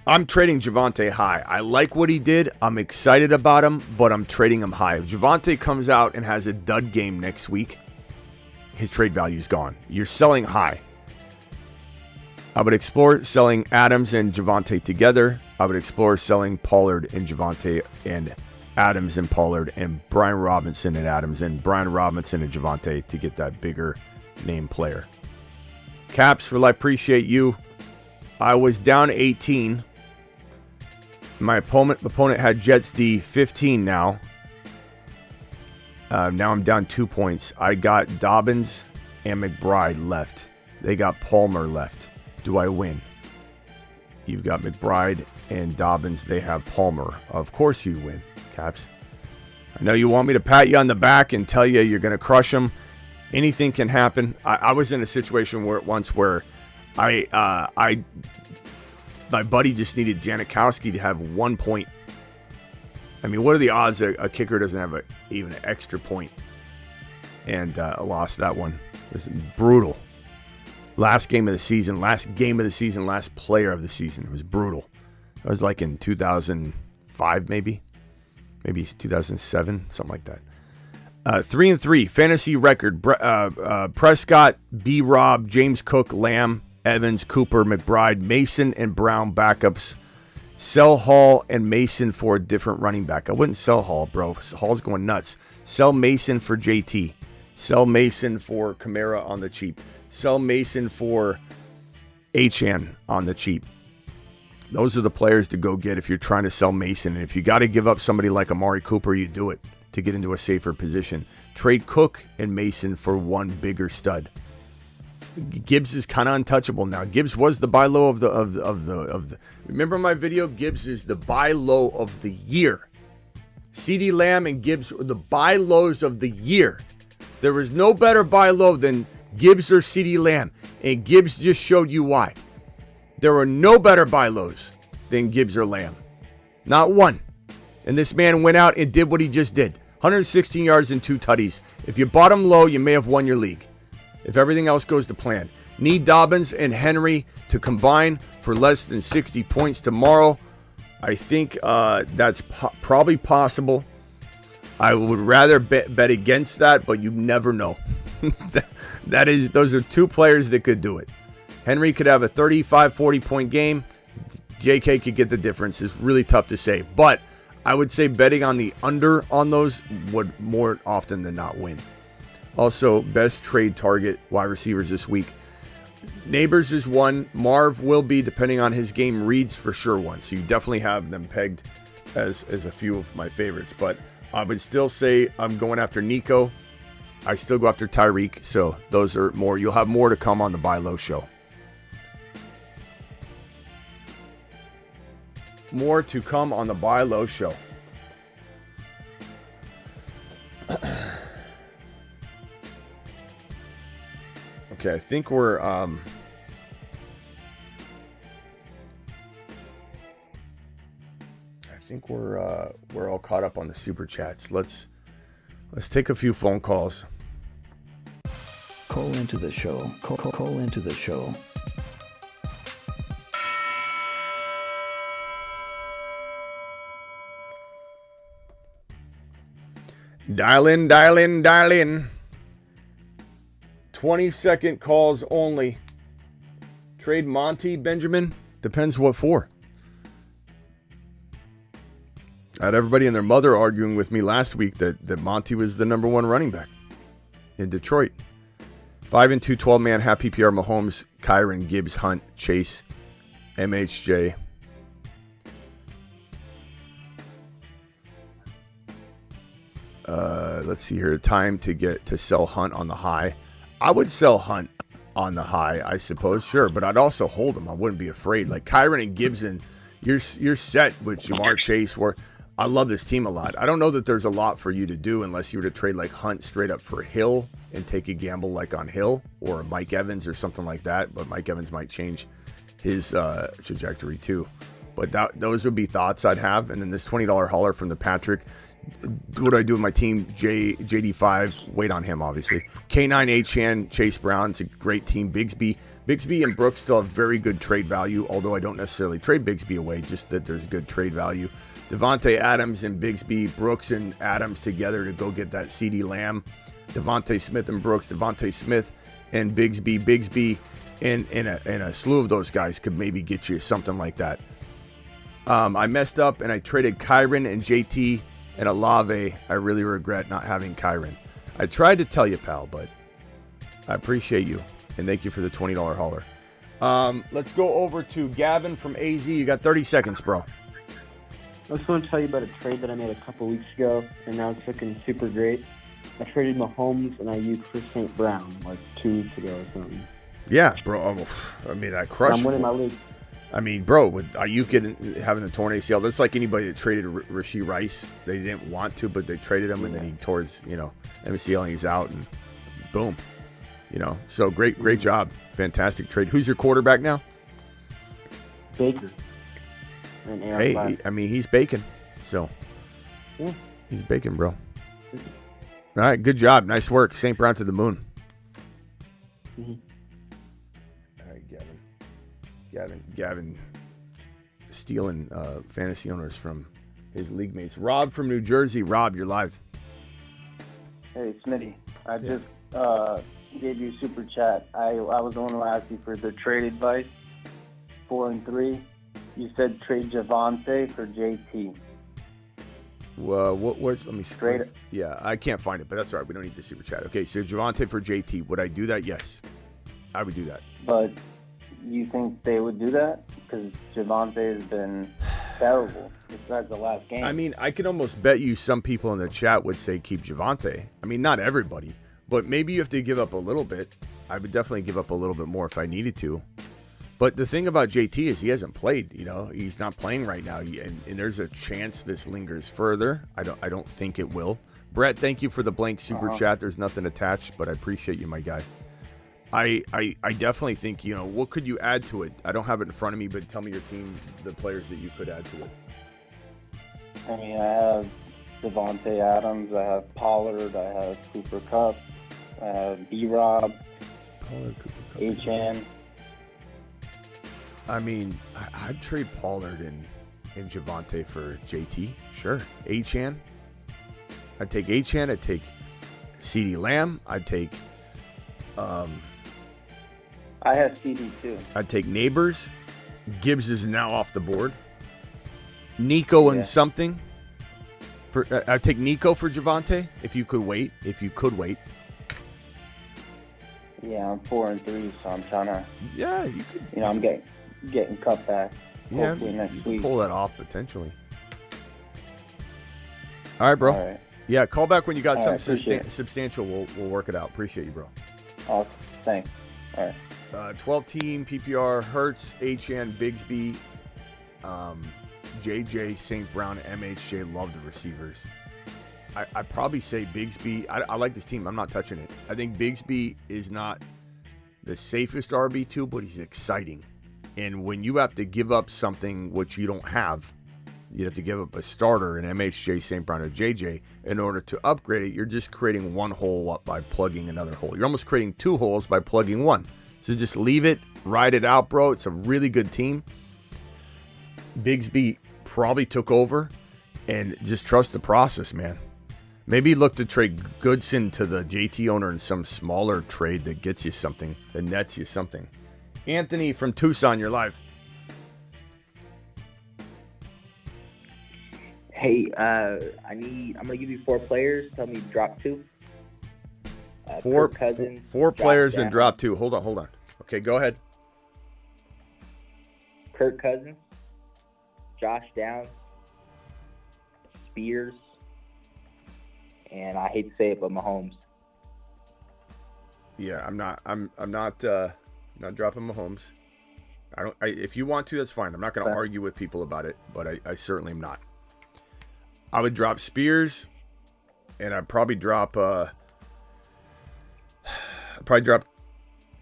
I'm trading Javonte high. I like what he did. I'm excited about him, but I'm trading him high. If Javonte comes out and has a dud game next week, his trade value is gone. You're selling high. I would explore selling Adams and Javonte together. I would explore selling Pollard and Javonte and Adams and Pollard and Brian Robinson and Adams and Brian Robinson and Javonte to get that bigger name player. Caps, I appreciate you. I was down 18. My opponent had Jets D 15 now. Now I'm down 2 points. I got Dobbins and McBride left. They got Palmer left. Do I win? You've got McBride and Dobbins. They have Palmer. Of course you win, Caps. I know you want me to pat you on the back and tell you you're going to crush them. Anything can happen. I was in a situation where my buddy just needed Janikowski to have 1 point. I mean, what are the odds a kicker doesn't have even an extra point? And I lost that one. It was brutal. Last game of the season, last player of the season. It was brutal. It was like in 2005, maybe 2007, something like that. 3-3 fantasy record. Prescott, B-Rob, James Cook, Lamb, Evans, Cooper, McBride, Mason, and Brown backups. Sell Hall and Mason for a different running back. I wouldn't sell Hall, bro. Hall's going nuts. Sell Mason for JT. Sell Mason for Kamara on the cheap. Sell Mason for Achane on the cheap. Those are the players to go get if you're trying to sell Mason. And if you got to give up somebody like Amari Cooper, you do it to get into a safer position. Trade Cook and Mason for one bigger stud. Gibbs is kind of untouchable now. Gibbs was the buy low of the. Remember my video? Gibbs is the buy low of the year. CeeDee Lamb and Gibbs were the buy lows of the year. There is no better buy low than Gibbs or CeeDee Lamb, and Gibbs just showed you why. There are no better buy lows than Gibbs or Lamb. Not one. And this man went out and did what he just did. 116 yards and 2 tutties. If you bought him low, you may have won your league. If everything else goes to plan. Need Dobbins and Henry to combine for less than 60 points tomorrow. I think that's probably possible. I would rather bet against that, but you never know. Those are two players that could do it. Henry could have a 35, 40-point game. JK could get the difference. It's really tough to say. But I would say betting on the under on those would more often than not win. Also, best trade target wide receivers this week. Neighbors is one. Marv will be, depending on his game. Reed's for sure one. So you definitely have them pegged as a few of my favorites. But I would still say I'm going after Nico. I still go after Tyreek. So those are more. You'll have more to come on the Buy Low show. More to come on the Buy Low show. Okay, I think we're all caught up on the super chats. Let's take a few phone calls. Call into the show. Call into the show. Dial in, dial in, dial in. 20-second calls only. Trade Monty, Benjamin? Depends what for. I had everybody and their mother arguing with me last week that Monty was the number one running back in Detroit. 5-2, 12-man, half PPR, Mahomes, Kyron, Gibbs, Hunt, Chase, MHJ. Let's see here. Time to sell Hunt on the high. I would sell Hunt on the high, I suppose, sure, but I'd also hold him. I wouldn't be afraid. Like Kyron and Gibson, you're set with Jamar Chase. Where I love this team a lot. I don't know that there's a lot for you to do unless you were to trade like Hunt straight up for Hill and take a gamble like on Hill or Mike Evans or something like that. But Mike Evans might change his trajectory too. But those would be thoughts I'd have. And then this $20 hauler from the Patrick. What do I do with my team? JD5, wait on him, obviously. K9, Achane, Chase Brown. It's a great team. Bigsby and Brooks still have very good trade value, although I don't necessarily trade Bigsby away, just that there's good trade value. Devontae Adams and Bigsby, Brooks and Adams together to go get that CeeDee Lamb. Devontae Smith and Brooks, Devontae Smith and Bigsby, and a slew of those guys could maybe get you something like that. I messed up and I traded Kyron and JT and Olave. I really regret not having Kyron. I tried to tell you, pal, but I appreciate you. And thank you for the $20 hauler. Let's go over to Gavin from AZ. You got 30 seconds, bro. I just want to tell you about a trade that I made a couple weeks ago, and now it's looking super great. I traded Mahomes and Ayuk for St. Brown like 2 weeks ago or something. Yeah, bro. I mean, I crushed. I'm winning my league. I mean, bro, with Ayuk having a torn ACL, that's like anybody that traded Rashee Rice. They didn't want to, but they traded him, and then he tore his, MCL, and he's out, and boom. So great job. Fantastic trade. Who's your quarterback now? Baker. Hey, I mean, he's baking. So, yeah. He's baking, bro. All right, good job. Nice work. St. Brown to the moon. Mm-hmm. All right, Gavin stealing fantasy owners from his league mates. Rob from New Jersey. Rob, you're live. Hey, Smitty. I just gave you a super chat. I was the one who asked you for the trade advice. 4 and 3. You said trade Javonte for JT. What's, let me see. Yeah, I can't find it, but that's all right. We don't need the super chat. Okay, so Javonte for JT. Would I do that? Yes. I would do that. But you think they would do that? Because Javonte has been terrible besides the last game. I mean, I could almost bet you some people in the chat would say keep Javonte. I mean, not everybody, but maybe you have to give up a little bit. I would definitely give up a little bit more if I needed to. But the thing about JT is he hasn't played. He's not playing right now, and there's a chance this lingers further. I don't think it will. Brett, thank you for the blank super chat. There's nothing attached, but I appreciate you, my guy. I definitely think, what could you add to it? I don't have it in front of me, but tell me your team, the players that you could add to it. I mean, I have Devontae Adams, I have Pollard, I have Cooper Kupp, I have B-Rob, H-N. I mean, I'd trade Pollard and Javonte for JT. Sure. H-N. I'd take H-N. I'd take CeeDee Lamb. I'd take... I have CD too. I'd take Neighbors. Gibbs is now off the board. Nico and something. I'd take Nico for Javonte if you could wait. Yeah, I'm 4-3, so I'm trying to. Yeah, you could. I'm getting cut back. Yeah, hopefully next you week. can pull that off potentially. All right, bro. All right. Yeah, call back when you got All something right, substantial. We'll work it out. Appreciate you, bro. Awesome. Thanks. All right. 12-team PPR, Hertz, HN, Bigsby, JJ, St. Brown, MHJ. Love the receivers. I'd probably say Bigsby. I like this team. I'm not touching it. I think Bigsby is not the safest RB2, but he's exciting. And when you have to give up something which you don't have, you have to give up a starter in MHJ, St. Brown, or JJ in order to upgrade it. You're just creating one hole up by plugging another hole. You're almost creating two holes by plugging one. So just leave it, ride it out, bro. It's a really good team. Bigsby probably took over, and just trust the process, man. Maybe look to trade Goodson to the JT owner in some smaller trade that gets you something, that nets you something. Anthony from Tucson, you're live. Hey, I'm gonna give you 4 players. Tell me to drop 2. Four players and drop 2. Hold on. Okay, go ahead. Kirk Cousins, Josh Downs, Spears, and I hate to say it, but Mahomes. Yeah, I'm not dropping Mahomes. If you want to, that's fine. I'm not going to argue with people about it, but I certainly am not. I would drop Spears, and I'd probably drop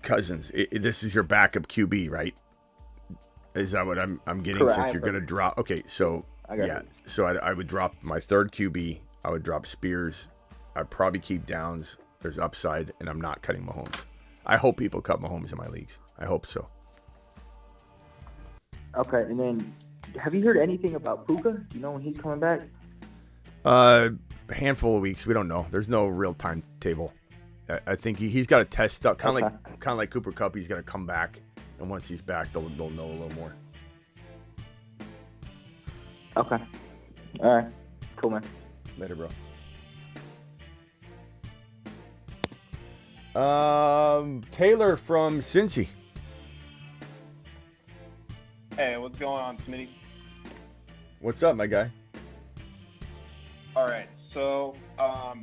Cousins. This is your backup QB, right? Is that what I'm getting? Correct. Since you're going to drop. Okay, so yeah. So I would drop my third QB. I would drop Spears. I'd probably keep Downs. There's upside, and I'm not cutting Mahomes. I hope people cut Mahomes in my leagues. I hope so. Okay, and then have you heard anything about Puka? Do you know when he's coming back? Handful of weeks. We don't know. There's no real timetable. I think he's got to test up, kind of like Cooper Kupp. He's got to come back, and once he's back, they'll know a little more. Okay. All right. Cool, man. Later, bro. Taylor from Cincy. Hey, what's going on, Smitty? What's up, my guy? All right, so I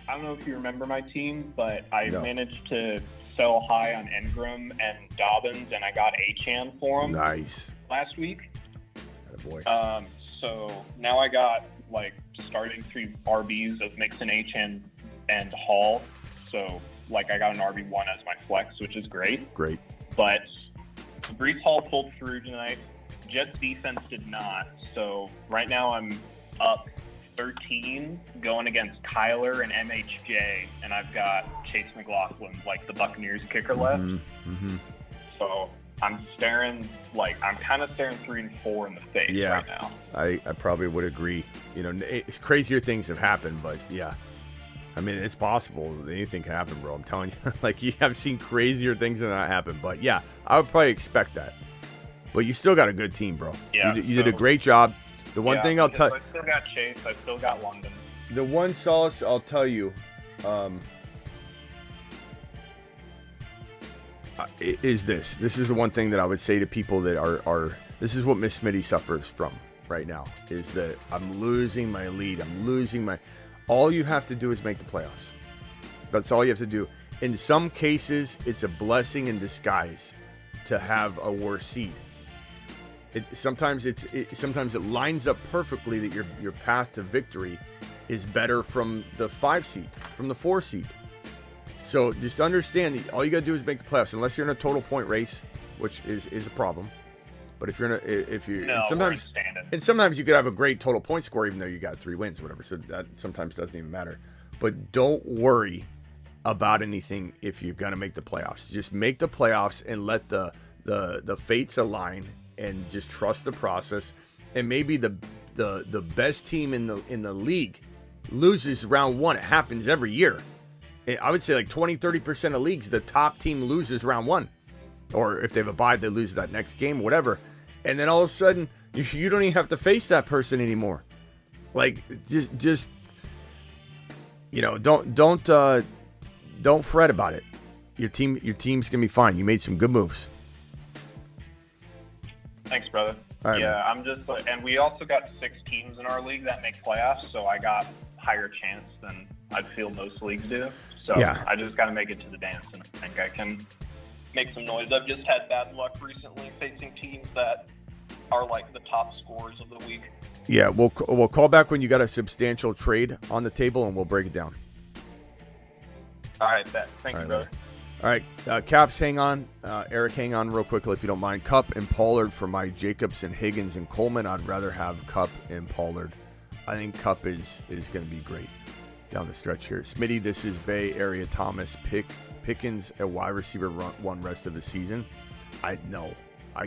don't know if you remember my team, but I managed to sell high on Ingram and Dobbins, and I got Achane for them. Nice. Last week. Boy. So now I got starting 3 RBs of Mixon, Achane, and Hall. So I got an RB1 as my flex, which is great. Great. But Breece Hall pulled through tonight. Jets defense did not. So right now I'm up 13 going against Kyler and MHJ, and I've got Chase McLaughlin, the Buccaneers kicker left. Mm-hmm. So I'm kind of staring 3 and 4 in the face right now. I probably would agree. It's crazier things have happened, but yeah. I mean, it's possible that anything can happen, bro. I'm telling you. I've seen crazier things than that happen. But yeah, I would probably expect that. But you still got a good team, bro. Yeah, you did a great job. The one thing I'll tell I still got Chase. I still got London. the one solace I'll tell you is this. This is the one thing that I would say to people that are this is what Miss Smitty suffers from right now, is that I'm losing my lead. I'm losing my... All you have to do is make the playoffs. That's all you have to do. In some cases, it's a blessing in disguise to have a worse seed. Sometimes it lines up perfectly that your path to victory is better from the 5 seed, from the 4 seed. So just understand that all you got to do is make the playoffs, unless you're in a total point race, which is a problem. But if you're sometimes you could have a great total point score even though you got 3 wins or whatever. So that sometimes doesn't even matter. But don't worry about anything if you're gonna make the playoffs. Just make the playoffs and let the fates align, and just trust the process. And maybe the best team in the league loses round 1. It happens every year. I would say like 20-30% of leagues, the top team loses round 1. Or if they have a bye, they lose that next game, whatever. And then all of a sudden, you don't even have to face that person anymore. Like, just don't fret about it. Your team's gonna be fine. You made some good moves. Thanks, brother. All right, yeah, man. I'm just like, and we also got 6 teams in our league that make playoffs, so I got higher chance than I feel most leagues do. So Yeah. I just got to make it to the dance, and I think I can make some noise. I've just had bad luck recently facing teams that are like the top scorers of the week. Yeah, we'll call back when you got a substantial trade on the table, and we'll break it down. All right, thank you, brother. All right, Caps, hang on. Eric, hang on real quickly if you don't mind. Cup and Pollard for my Jacobson, Higgins, and Coleman. I'd rather have Cup and Pollard. I think Cup is going to be great down the stretch here. Smitty, this is Bay Area Thomas. Pickens a wide receiver 1 rest of the season. I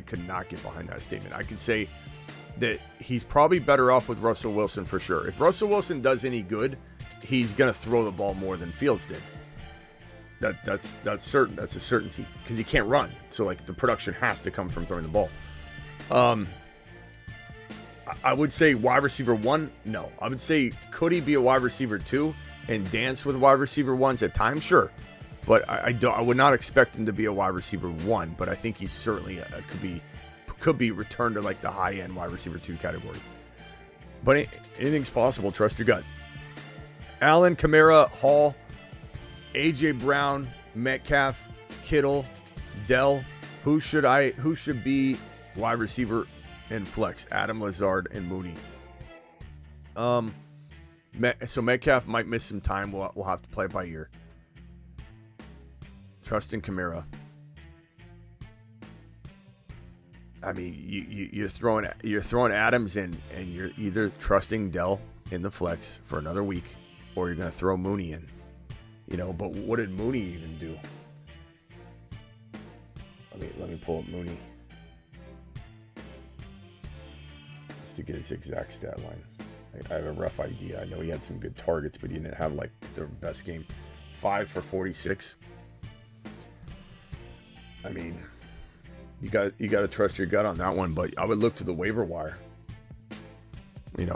could not get behind that statement. I could say that he's probably better off with Russell Wilson for sure. If Russell Wilson does any good, he's going to throw the ball more than Fields did. That's certain. That's a certainty, because he can't run. So like the production has to come from throwing the ball. I would say wide receiver 1. No, I would say, could he be a wide receiver 2 and dance with wide receiver 1s at times? Sure, but I would not expect him to be a wide receiver 1. But I think he certainly could be returned to like the high end wide receiver 2 category. But anything's possible. Trust your gut. Allen, Kamara, Hall, AJ Brown, Metcalf, Kittle, Dell. Who should be wide receiver and flex? Adam, Lazard, and Mooney. So Metcalf might miss some time. We'll have to play it by ear. Trust in Kamara. I mean, you're throwing Adams in, and you're either trusting Dell in the flex for another week, or you're going to throw Mooney in. But what did Mooney even do? Let me pull up Mooney just to get his exact stat line. I have a rough idea. I know he had some good targets, but he didn't have like the best game. 5 for 46. I mean, you got to trust your gut on that one, but I would look to the waiver wire.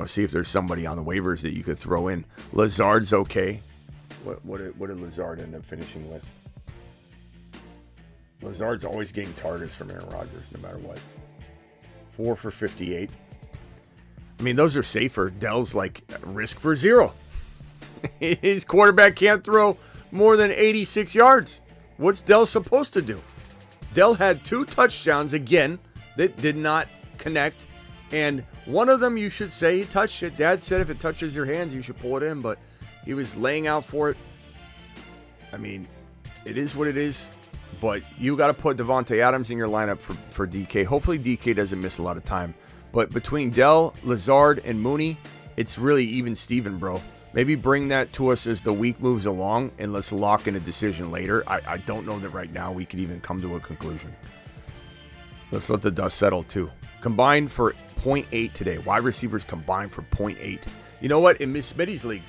See if there's somebody on the waivers that you could throw in. Lazard's okay. What did Lazard end up finishing with? Lazard's always getting targets from Aaron Rodgers, no matter what. 4 for 58. I mean, those are safer. Dell's like risk for 0. His quarterback can't throw more than 86 yards. What's Dell supposed to do? Dell had 2 touchdowns again that did not connect. And one of them you should say he touched it. Dad said if it touches your hands, you should pull it in. But he was laying out for it. I mean, it is what it is. But you got to put Devontae Adams in your lineup for DK. Hopefully DK doesn't miss a lot of time. But between Dell, Lazard, and Mooney, it's really even Steven, bro. Maybe bring that to us as the week moves along, and let's lock in a decision later. I don't know that right now we could even come to a conclusion. Let's let the dust settle, too. Combined for 0.8 today. Wide receivers combined for 0.8. You know what? In Miss Smitty's league,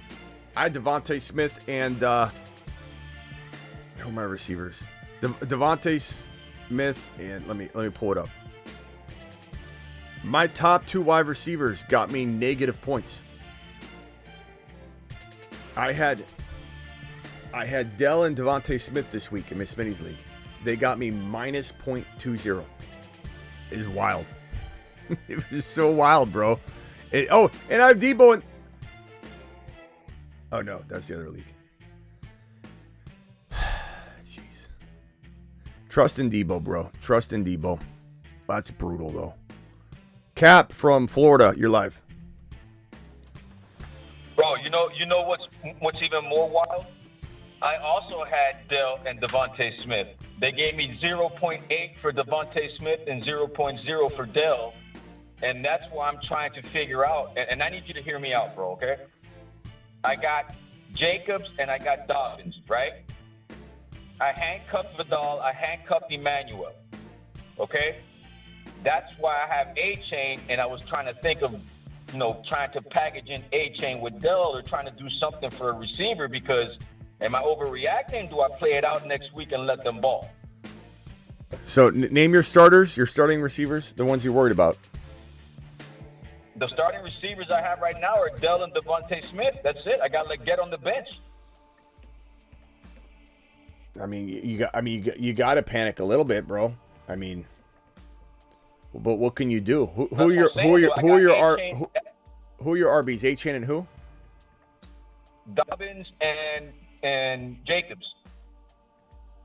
I had Devontae Smith and... who are my receivers? Devontae Smith and... Let me pull it up. My top 2 wide receivers got me negative points. I had Dell and Devontae Smith this week in Miss Smitty's league. They got me minus 0.20. It is wild. It was so wild, bro. And I have Debo and... Oh, no, that's the other league. Jeez. Trust in Debo, bro. Trust in Debo. That's brutal, though. Cap from Florida, you're live. Bro, you know what's even more wild? I also had Dell and Devontae Smith. They gave me 0.8 for Devontae Smith and 0.0 for Dell. And that's why I'm trying to figure out, and I need you to hear me out, bro, okay? I got Jacobs and I got Dobbins, right? I handcuffed Vidal, I handcuffed Emmanuel, okay? That's why I have A-Chain, and I was trying to think of, trying to package in A-Chain with Dell or trying to do something for a receiver because am I overreacting? Do I play it out next week and let them ball? So name your starters, your starting receivers, the ones you're worried about. The starting receivers I have right now are Dell and Devontae Smith. That's it. I got to get on the bench. I mean, you got to panic a little bit, bro. I mean, but what can you do? Who are your RBs? A-Chain and who? Dobbins and Jacobs.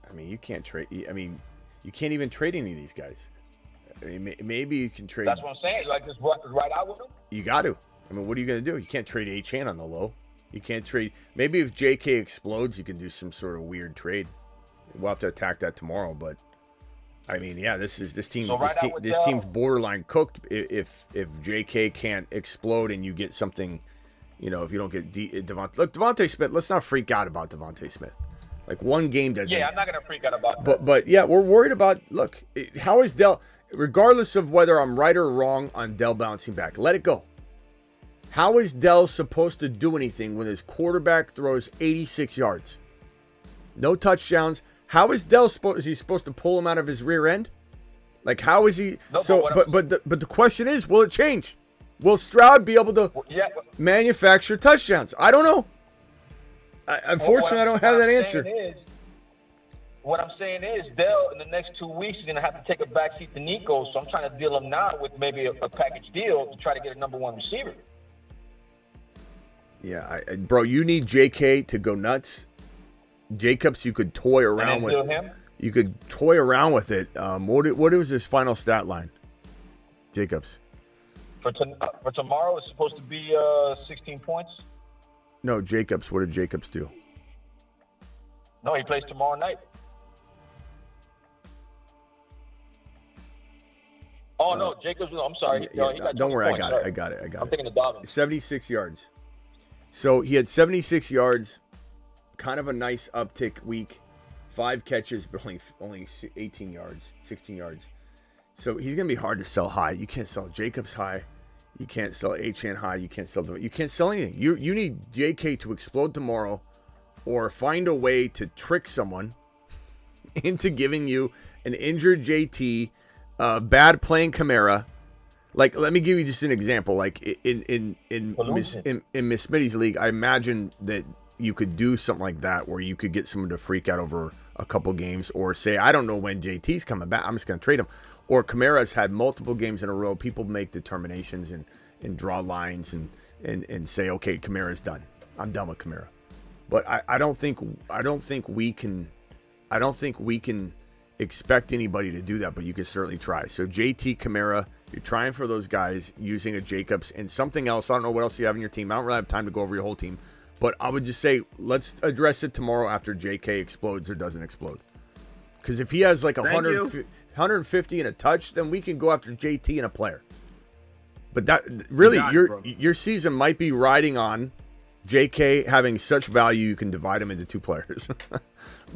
I mean, you can't trade. I mean, you can't even trade any of these guys. I mean, maybe you can trade. That's what I'm saying. Like just right out with them. You got to. I mean, what are you going to do? You can't trade A-Chain on the low. You can't trade. Maybe if JK explodes, you can do some sort of weird trade. We'll have to attack that tomorrow, but. I mean, yeah, this team's borderline cooked if JK can't explode and you get something, if you don't get Devontae. Look, Devontae Smith, let's not freak out about Devontae Smith. Like one game doesn't. Yeah, I'm not going to freak out about that. But yeah, we're worried about, look, how is Dell, regardless of whether I'm right or wrong on Dell bouncing back, let it go. How is Dell supposed to do anything when his quarterback throws 86 yards? No touchdowns. How is Dell supposed? Is he supposed to pull him out of his rear end? Like how is he? No, but the question is, will it change? Will Stroud be able to manufacture touchdowns? I don't know. Unfortunately, I don't have that answer. What I'm saying is, Dell in the next 2 weeks is going to have to take a backseat to Nico. So I'm trying to deal him now with maybe a package deal to try to get a number 1 receiver. Yeah, bro, you need JK to go nuts. Jacobs, you could toy around with. You could toy around with it. What was his final stat line? Jacobs. For tomorrow, it's supposed to be 16 points. No, Jacobs. What did Jacobs do? No, he plays tomorrow night. Oh no, Jacobs. I'm sorry. Don't worry, I got it. I'm thinking of Dobbins. 76 yards. So he had 76 yards. Kind of a nice uptick week. 5 catches, but only 18 yards, 16 yards. So he's going to be hard to sell high. You can't sell Jacobs high. You can't sell A-Chain high. You can't sell anything. You need JK to explode tomorrow or find a way to trick someone into giving you an injured JT, bad playing Kamara. Like, let me give you just an example. Like in Miss Smitty's league, I imagine that you could do something like that where you could get someone to freak out over a couple games or say, I don't know when JT's coming back. I'm just going to trade him. Or Kamara's had multiple games in a row. People make determinations and draw lines and say, okay, Kamara's done. I'm done with Kamara. But I don't think we can expect anybody to do that, but you can certainly try. So JT, Kamara, you're trying for those guys using a Jacobs and something else. I don't know what else you have in your team. I don't really have time to go over your whole team. But I would just say, let's address it tomorrow after JK explodes or doesn't explode. Because if he has like 150 and a touch, then we can go after JT and a player. But that really, your season might be riding on JK having such value you can divide him into 2 players.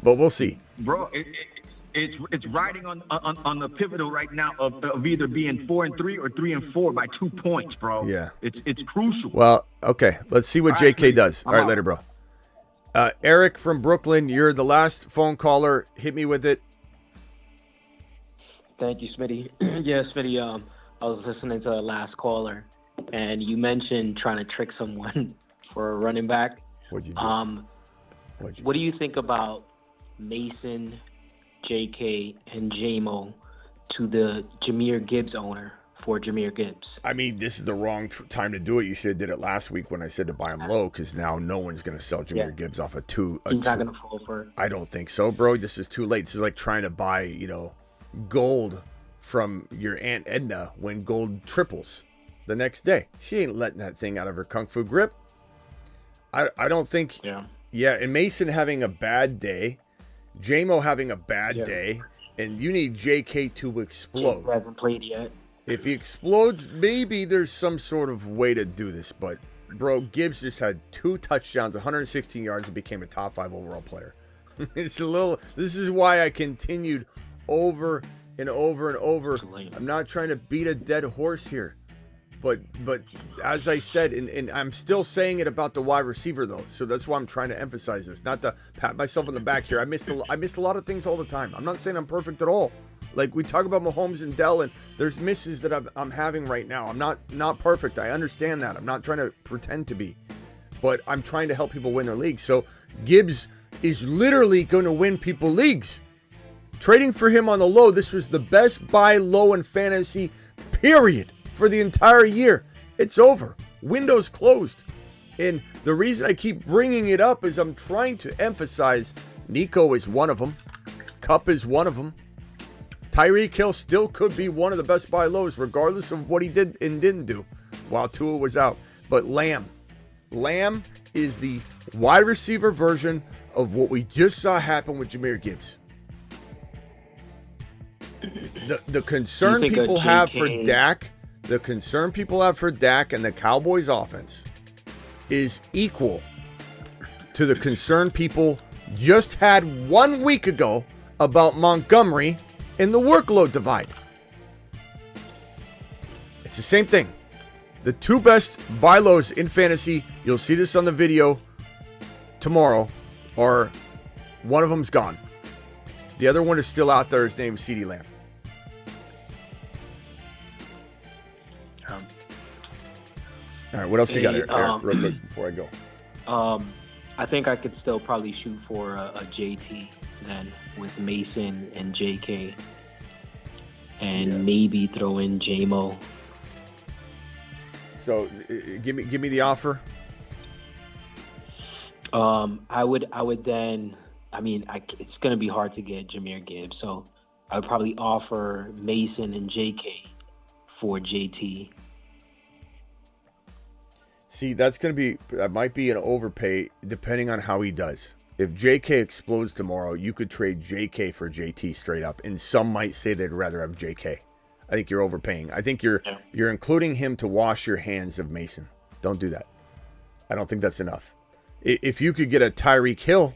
But we'll see. Bro, it's riding on the pivotal right now of either being 4-3 or 3-4 by 2 points, bro. Yeah, it's crucial. Well, okay, let's see what JK does. All right, later, bro. Eric from Brooklyn, you're the last phone caller. Hit me with it. Thank you, Smitty. Yeah, Smitty. I was listening to the last caller, and you mentioned trying to trick someone for a running back. What'd you do? What do you think about Mason, JK, and JMO to the Jahmyr Gibbs owner for Jahmyr Gibbs? I mean, this is the wrong time to do it. You should have did it last week when I said to buy him low, because now no one's going to sell Jahmyr Gibbs off a two. He's not going to fall for it. I don't think so, bro. This is too late. This is like trying to buy, gold from your Aunt Edna when gold triples the next day. She ain't letting that thing out of her kung fu grip. I don't think. Yeah, and Mason having a bad day, JMO having a bad day, and you need JK to explode. He hasn't played yet. If he explodes, maybe there's some sort of way to do this. But, bro, Gibbs just had 2 touchdowns, 116 yards, and became a top 5 overall player. This is why I continued over and over and over. I'm not trying to beat a dead horse here. But as I said, and I'm still saying it about the wide receiver, though. So that's why I'm trying to emphasize this. Not to pat myself on the back here. I missed a lot of things all the time. I'm not saying I'm perfect at all. Like, we talk about Mahomes and Dell, and there's misses that I'm having right now. I'm not perfect. I understand that. I'm not trying to pretend to be. But I'm trying to help people win their leagues. So Gibbs is literally going to win people leagues. Trading for him on the low, this was the best buy low in fantasy, period, for the entire year. It's over. Window's closed. And the reason I keep bringing it up is I'm trying to emphasize Nico is one of them. Kupp is one of them. Tyreek Hill still could be one of the best buy lows, regardless of what he did and didn't do while Tua was out. But Lamb is the wide receiver version of what we just saw happen with Jahmyr Gibbs. The concern people have for Dak, and the Cowboys offense is equal to the concern people just had 1 week ago about Montgomery and the workload divide. It's the same thing. The 2 best buy lows in fantasy, you'll see this on the video tomorrow, are one of them's gone. The other one is still out there. His name's CeeDee Lamb. All right, what else you got, Eric, real quick before I go? I think I could still probably shoot for a JT then with Mason and JK, and maybe throw in JMO. So give me the offer. I would then. I mean, it's going to be hard to get Jahmyr Gibbs, so I would probably offer Mason and JK for JT. See, that might be an overpay depending on how he does. If JK explodes tomorrow, you could trade JK for JT straight up, and some might say they'd rather have JK. I think you're overpaying. I think you're including him to wash your hands of Mason. Don't do that. I don't think that's enough. If you could get a Tyreek Hill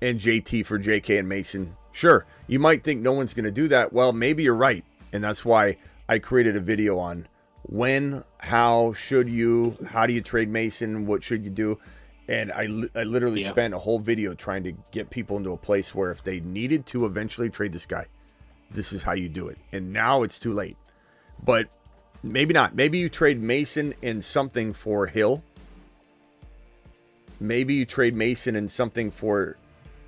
and JT for JK and Mason, sure. You might think no one's going to do that. Well, maybe you're right, and that's why I created a video on when, how do you trade Mason, what should you do? And I literally spent a whole video trying to get people into a place where if they needed to eventually trade this guy, this is how you do it. And now it's too late. But maybe not. Maybe you trade Mason and something for Hill. Maybe you trade Mason and something for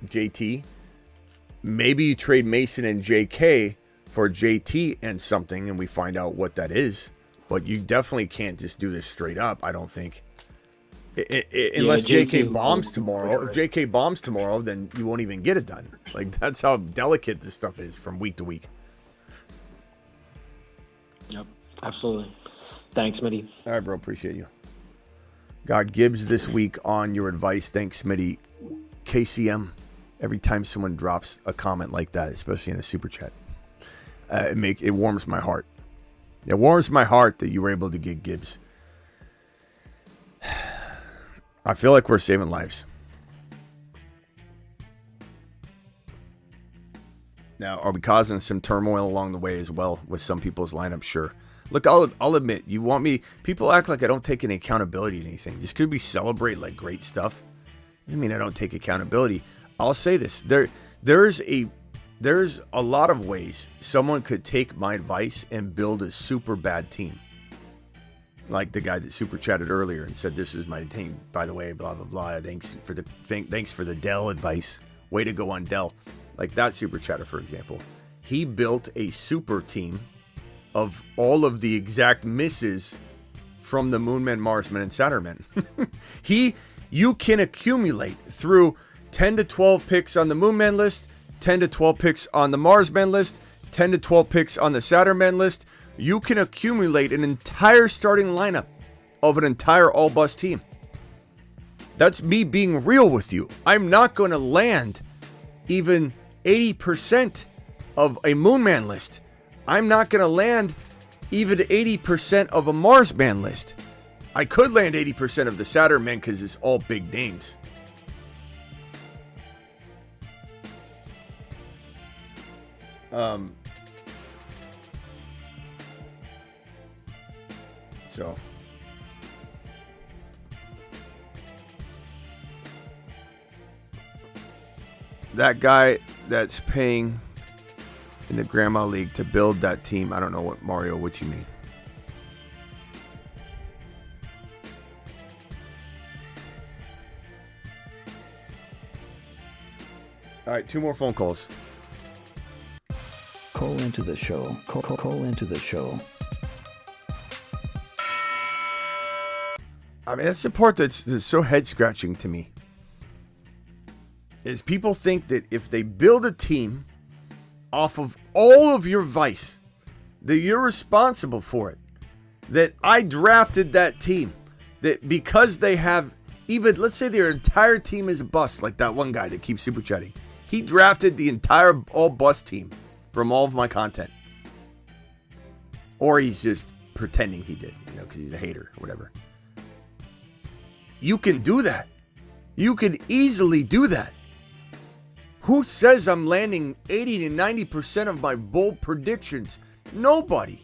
JT. Maybe you trade Mason and JK for JT and something, and we find out what that is. But you definitely can't just do this straight up, I don't think. Unless JK bombs tomorrow. If JK bombs tomorrow, then you won't even get it done. Like, that's how delicate this stuff is from week to week. Yep, absolutely. Thanks, Smitty. All right, bro. Appreciate you. Got Gibbs this week on your advice. Thanks, Smitty. KCM, every time someone drops a comment like that, especially in a super chat, it warms my heart. It warms my heart that you were able to get Gibbs. I feel like we're saving lives. Now, are we causing some turmoil along the way as well with some people's lineups? Sure. Look, I'll admit, you want me... People act like I don't take any accountability to anything. Just because we celebrate like great stuff doesn't mean I don't take accountability. I'll say this. There's a there's a lot of ways someone could take my advice and build a super bad team. Like the guy that super chatted earlier and said, this is my team, by the way, blah, blah, blah. Thanks for the Dell advice. Way to go on Dell. Like that super chatter, for example. He built a super team of all of the exact misses from the Moonmen, Marsmen, and Saturnmen. You can accumulate through 10 to 12 picks on the Moonmen list, 10 to 12 picks on the Marsmen list, 10 to 12 picks on the Saturnmen list. You can accumulate an entire starting lineup of an entire all-bust team. That's me being real with you. I'm not going to land even 80% of a Moonman list. I'm not going to land even 80% of a Marsman list. I could land 80% of the Saturn men because it's all big names. So that guy that's paying in the Grandma League to build that team, I don't know what you mean. All right, 2 more phone calls. Call into the show. Call into the show. I mean, that's the part that's so head-scratching to me. Is people think that if they build a team off of all of your vice, that you're responsible for it. That I drafted that team. That because they have, even, let's say their entire team is a bust, like that one guy that keeps super chatting. He drafted the entire all-bust team from all of my content. Or he's just pretending he did, because he's a hater or whatever. You can do that. You can easily do that. Who says I'm landing 80 to 90% of my bold predictions? Nobody.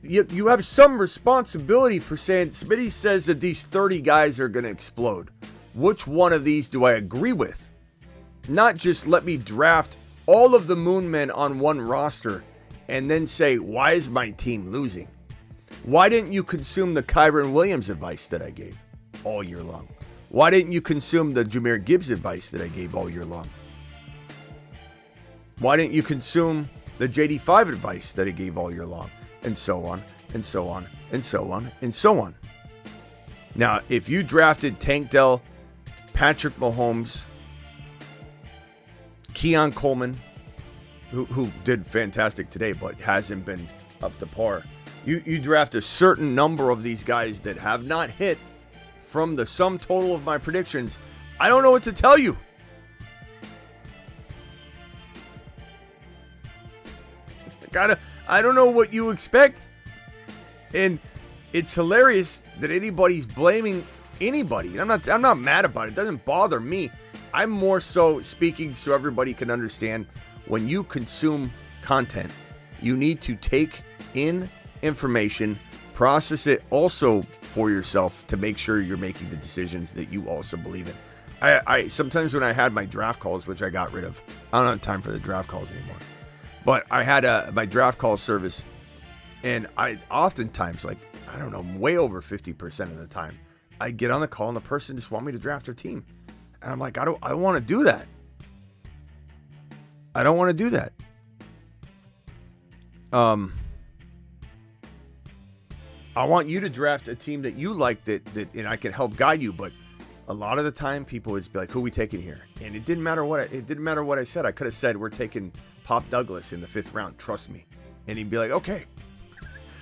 You have some responsibility for saying, Smitty says that these 30 guys are going to explode. Which one of these do I agree with? Not just let me draft all of the Moonmen on one roster and then say, why is my team losing? Why didn't you consume the Kyron Williams advice that I gave all year long? Why didn't you consume the Jahmyr Gibbs advice that I gave all year long? Why didn't you consume the JD5 advice that I gave all year long? And so on, and so on, and so on, and so on. Now, if you drafted Tank Dell, Patrick Mahomes, Keon Coleman, who did fantastic today, but hasn't been up to par. You draft a certain number of these guys that have not hit from the sum total of my predictions. I don't know what to tell you. I don't know what you expect. And it's hilarious that anybody's blaming anybody. I'm not mad about it. It doesn't bother me. I'm more so speaking so everybody can understand when you consume content, you need to take in information, process it also for yourself to make sure you're making the decisions that you also believe in. I sometimes when I had my draft calls, which I got rid of, I don't have time for the draft calls anymore. But I had my draft call service, and I oftentimes, way over 50% of the time, I get on the call and the person just want me to draft their team. And I'm like, I don't want to do that. I don't want to do that. I want you to draft a team that you like that and I can help guide you, but a lot of the time people would be like, who are we taking here? And it didn't matter what I said. I could have said we're taking Pop Douglas in the 5th round, trust me. And he'd be like, okay.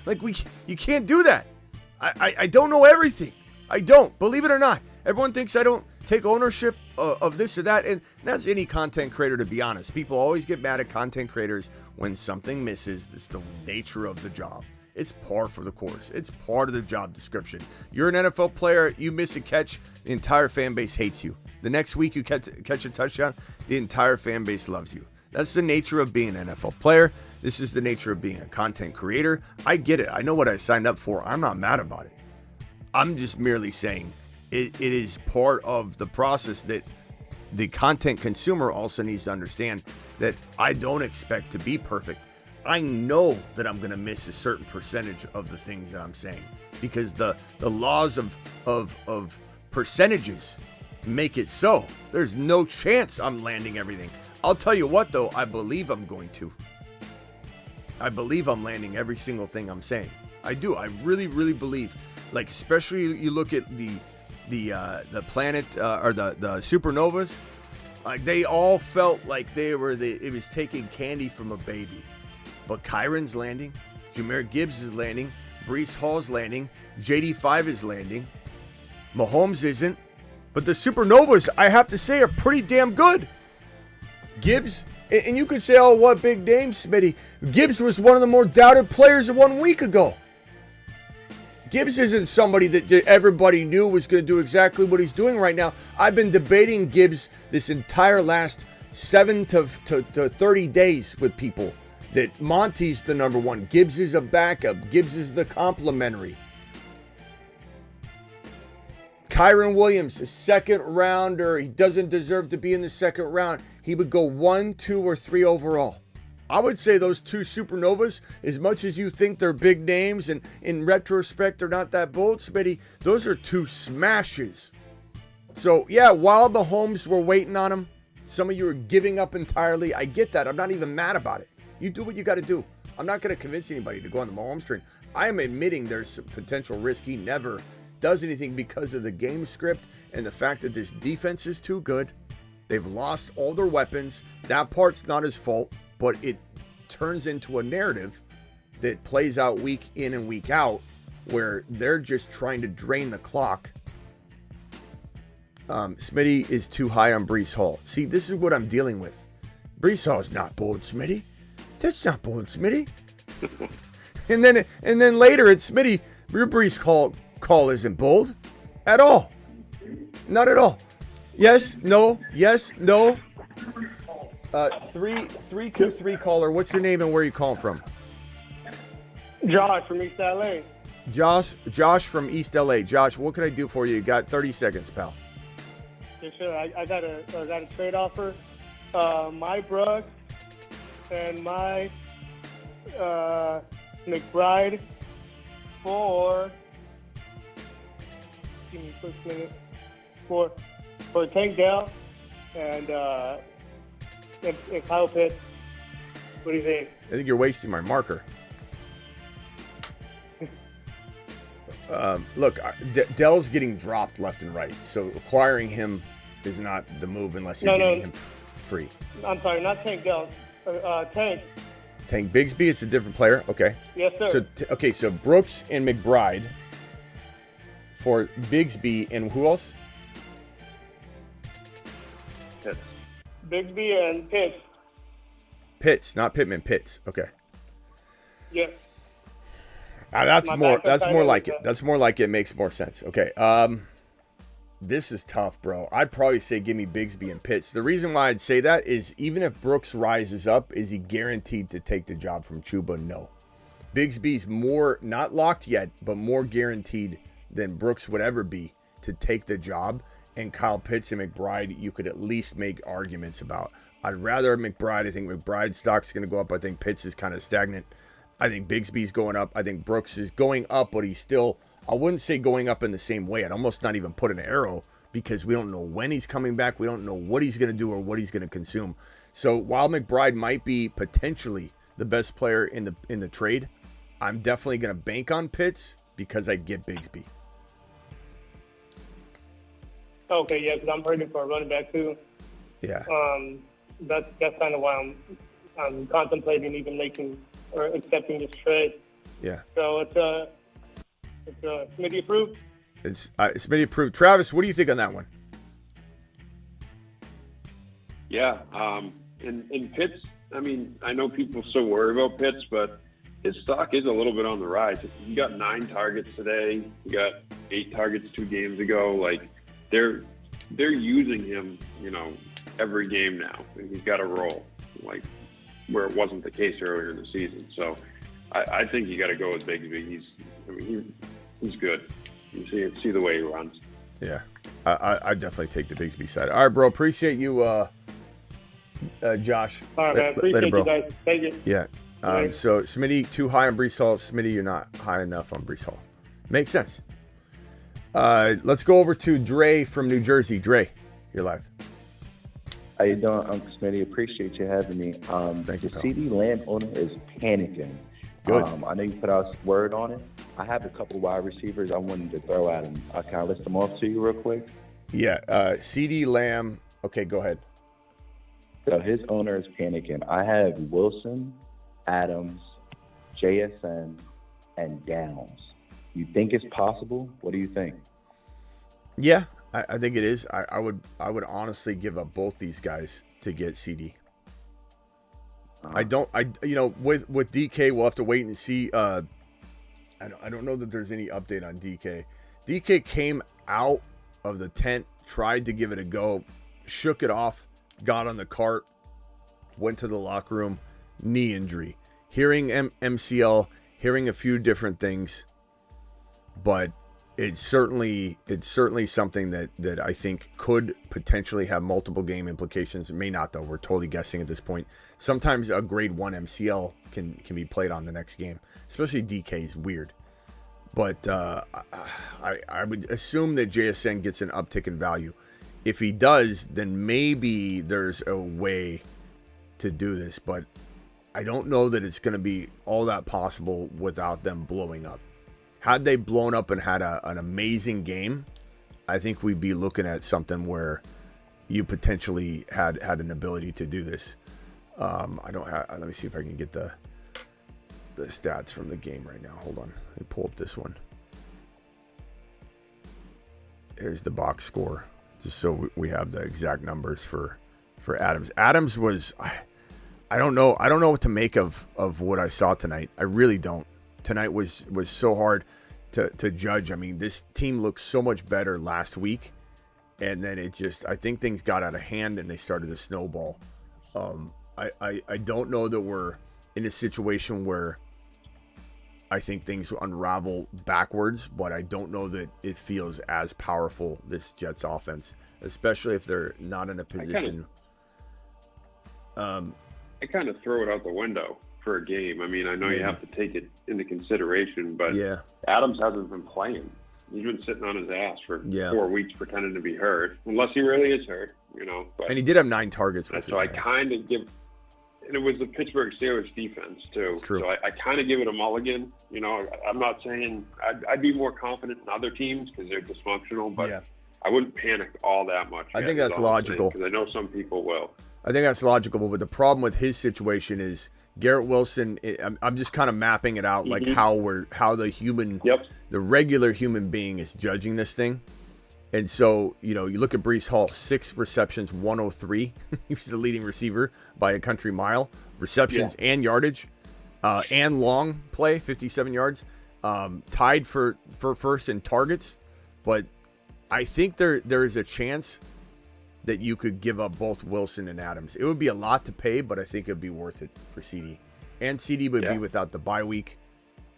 You can't do that. I don't know everything. I don't, believe it or not. Everyone thinks I don't take ownership of this or that, and that's any content creator, to be honest. People always get mad at content creators when something misses. It's the nature of the job. It's par for the course. It's part of the job description. You're an NFL player, you miss a catch, the entire fan base hates you. The next week you catch a touchdown, the entire fan base loves you. That's the nature of being an NFL player. This is the nature of being a content creator. I get it. I know what I signed up for. I'm not mad about it. I'm just merely saying it is part of the process that the content consumer also needs to understand that I don't expect to be perfect. I know that I'm going to miss a certain percentage of the things that I'm saying because the laws of percentages make it so. There's no chance I'm landing everything. I'll tell you what, though, I believe I'm going to. I believe I'm landing every single thing I'm saying. I do. I really, really believe. Like, especially you look at the planet or the supernovas. Like, they all felt like it was taking candy from a baby. But Kyron's landing, Jahmyr Gibbs is landing, Breece Hall's landing, JD5 is landing, Mahomes isn't. But the supernovas, I have to say, are pretty damn good. Gibbs, and you could say, oh, what big name, Smitty. Gibbs was one of the more doubted players 1 week ago. Gibbs isn't somebody that everybody knew was going to do exactly what he's doing right now. I've been debating Gibbs this entire last 7 to 30 days with people. That Monty's the number one. Gibbs is a backup. Gibbs is the complimentary. Kyron Williams, a second rounder. He doesn't deserve to be in the second round. He would go 1, 2, or 3 overall. I would say those two supernovas, as much as you think they're big names, and in retrospect, they're not that bold, Smitty, those are two smashes. So, yeah, while Mahomes were waiting on him, some of you are giving up entirely. I get that. I'm not even mad about it. You do what you got to do. I'm not going to convince anybody to go on the Mahomes train. I am admitting there's some potential risk. He never does anything because of the game script and the fact that this defense is too good. They've lost all their weapons. That part's not his fault, but it turns into a narrative that plays out week in and week out where they're just trying to drain the clock. Smitty is too high on Breece Hall. See, this is what I'm dealing with. Breece Hall is not bold, Smitty. That's not bold, Smitty. and then later it's Smitty. Your Breece call isn't bold at all. Not at all. Yes, no, yes, no. 323 caller. What's your name and where are you calling from? Josh from East LA. Josh from East LA. Josh, what can I do for you? You got 30 seconds, pal. Yes, sir. I got a trade offer. My Brooks and my McBride for. Give me a quick minute. For Tank Dell and Kyle Pitts. What do you think? I think you're wasting my marker. Look, Dell's getting dropped left and right, so acquiring him is not the move unless you're getting him free. I'm sorry, not Tank Dell. Tank. Tank Bigsby, it's a different player. Okay. Yes, sir. So Brooks and McBride for Bigsby and who else? Pitts. Bigsby and Pitts. Pitts, not Pittman. Pitts. Okay. Yes. That's more like it. That's more like it. Makes more sense. Okay. This is tough, bro. I'd probably say give me Bigsby and Pitts. The reason why I'd say that is even if Brooks rises up, is he guaranteed to take the job from Chuba? No. Bigsby's more, not locked yet, but more guaranteed than Brooks would ever be to take the job. And Kyle Pitts and McBride, you could at least make arguments about. I'd rather McBride. I think McBride's stock's going to go up. I think Pitts is kind of stagnant. I think Bigsby's going up. I think Brooks is going up, but he's still, I wouldn't say going up in the same way. I'd almost not even put an arrow because we don't know when he's coming back. We don't know what he's going to do or what he's going to consume. So while McBride might be potentially the best player in the trade, I'm definitely going to bank on Pitts because I get Bigsby. Okay, yeah, because I'm hurting for a running back too. Yeah. That's kind of why I'm contemplating even making or accepting this trade. Yeah. So it's Smitty approved. It's Smitty approved. Travis, what do you think on that one? Yeah. And Pitts, I mean, I know people still worry about Pitts, but his stock is a little bit on the rise. He got 9 targets today. He got 8 targets 2 games ago. Like they're using him, every game now, and he's got a role, like where it wasn't the case earlier in the season. So I think you got to go with Bigsby. He's good. You see the way he runs. Yeah. I definitely take the Bigsby side. All right, bro. Appreciate you, Josh. All right, man. Appreciate later, bro. you guys. Thank you. Yeah. So Smitty too high on Breece Hall. Smitty, you're not high enough on Breece Hall. Makes sense. Let's go over to Dre from New Jersey. Dre, you're live. How you doing, Uncle Smitty? Appreciate you having me. Thank you, the pal. CD Lamb owner is panicking. Good. I know you put out word on it. I have a couple wide receivers I wanted to throw at him. Can I list them off to you real quick? Yeah. CD Lamb. Okay, go ahead. So his owner is panicking. I have Wilson, Adams, JSN, and Downs. You think it's possible? What do you think? Yeah, I think it is. I would honestly give up both these guys to get CD. With DK, we'll have to wait and see. I don't know that there's any update on DK. DK came out of the tent, tried to give it a go, shook it off, got on the cart, went to the locker room, knee injury, hearing MCL, hearing a few different things, but it's certainly something that I think could potentially have multiple game implications. It may not, though. We're totally guessing at this point. Sometimes a grade 1 MCL can be played on the next game, especially DK is weird. But I would assume that JSN gets an uptick in value. If he does, then maybe there's a way to do this, but I don't know that it's going to be all that possible without them blowing up. Had they blown up and had an amazing game, I think we'd be looking at something where you potentially had an ability to do this. I don't have. Let me see if I can get the stats from the game right now. Hold on. Let me pull up this one. Here's the box score, just so we have the exact numbers for Adams. Adams was, I don't know what to make of what I saw tonight. I really don't. Tonight was so hard to judge. I mean, this team looked so much better last week, and then I think things got out of hand and they started to snowball. I don't know that we're in a situation where I think things unravel backwards, but I don't know that it feels as powerful, this Jets offense, especially if they're not in a position. I kind of throw it out the window for a game. I mean, I know you have to take it into consideration, but Adams hasn't been playing. He's been sitting on his ass for 4 weeks pretending to be hurt, unless he really is hurt, But, and he did have 9 targets. So I kind of give, and it was the Pittsburgh Steelers defense too. It's true. So I kind of give it a mulligan. I'm not saying I'd be more confident in other teams because they're dysfunctional, but I wouldn't panic all that much. I think that's logical because I know some people will. I think that's logical, but the problem with his situation is Garrett Wilson. I'm just kind of mapping it out, like how the regular human being is judging this thing. And so, you look at Breece Hall, 6 receptions, 103. He was the leading receiver by a country mile. Receptions and yardage, and long play, 57 yards. Tied for first in targets, but I think there is a chance that you could give up both Wilson and Adams. It would be a lot to pay, but I think it would be worth it for CD. And CD would be without the bye week.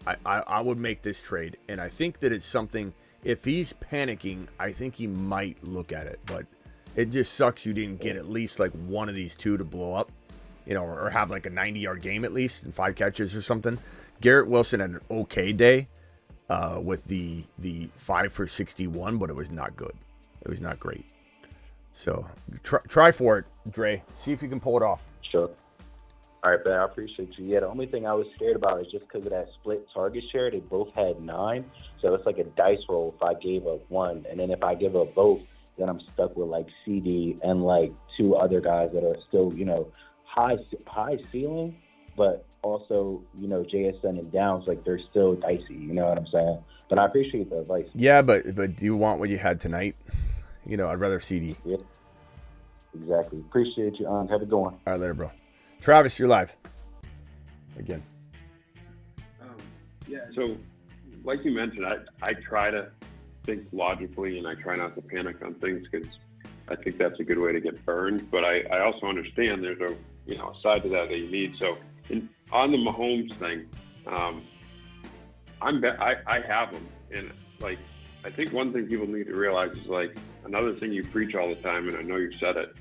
I would make this trade, and I think that it's something, if he's panicking, I think he might look at it, but it just sucks you didn't get at least like one of these two to blow up, or have like a 90-yard game at least and 5 catches or something. Garrett Wilson had an okay day with the 5 for 61, but it was not good. It was not great. So try for it, Dre. See if you can pull it off. Sure. All right, Ben, I appreciate you. Yeah, the only thing I was scared about is just because of that split target share. They both had 9, so it's like a dice roll if I gave up one. And then if I give up both, then I'm stuck with like CD and like 2 other guys that are still, high ceiling, but also, JSN and Downs, like they're still dicey. You know what I'm saying? But I appreciate the advice. Yeah, but do you want what you had tonight? I'd rather CD. Yeah, exactly. Appreciate you. Have a good one. All right, later, bro. Travis, you're live. Again. So, like you mentioned, I try to think logically and I try not to panic on things because I think that's a good way to get burned. But I also understand there's a side to that you need. So, on the Mahomes thing, I have him, and like I think one thing people need to realize is like another thing you preach all the time, and I know you said it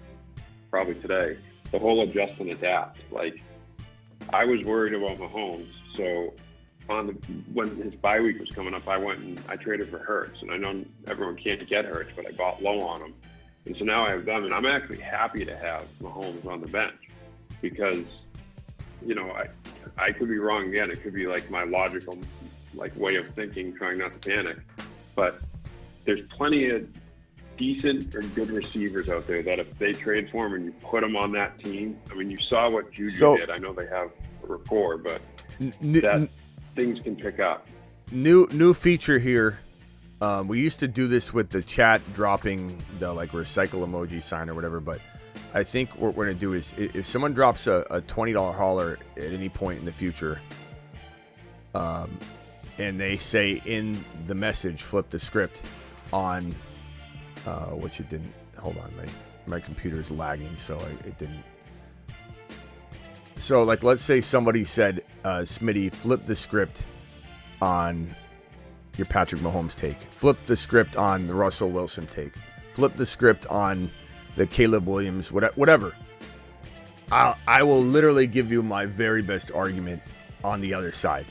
probably today, the whole adjust and adapt. Like, I was worried about Mahomes, so when his bye week was coming up, I went and I traded for Hurts, and I know everyone can't get Hurts, but I bought low on him, and so now I have them, and I'm actually happy to have Mahomes on the bench because, you know, I could be wrong again. It could be like my logical way of thinking, trying not to panic, but there's plenty of decent or good receivers out there that if they trade for him and you put them on that team, I mean, you saw what Juju did. I know they have a rapport, but that things can pick up. New feature here. We used to do this with the chat dropping the recycle emoji sign or whatever, but I think what we're going to do is if someone drops a $20 hauler at any point in the future, and they say in the message, flip the script on, which it didn't. Hold on, my computer's lagging, so it didn't. So let's say somebody said, Smitty, flip the script on your Patrick Mahomes take. Flip the script on the Russell Wilson take. Flip the script on the Caleb Williams, whatever. I will literally give you my very best argument on the other side.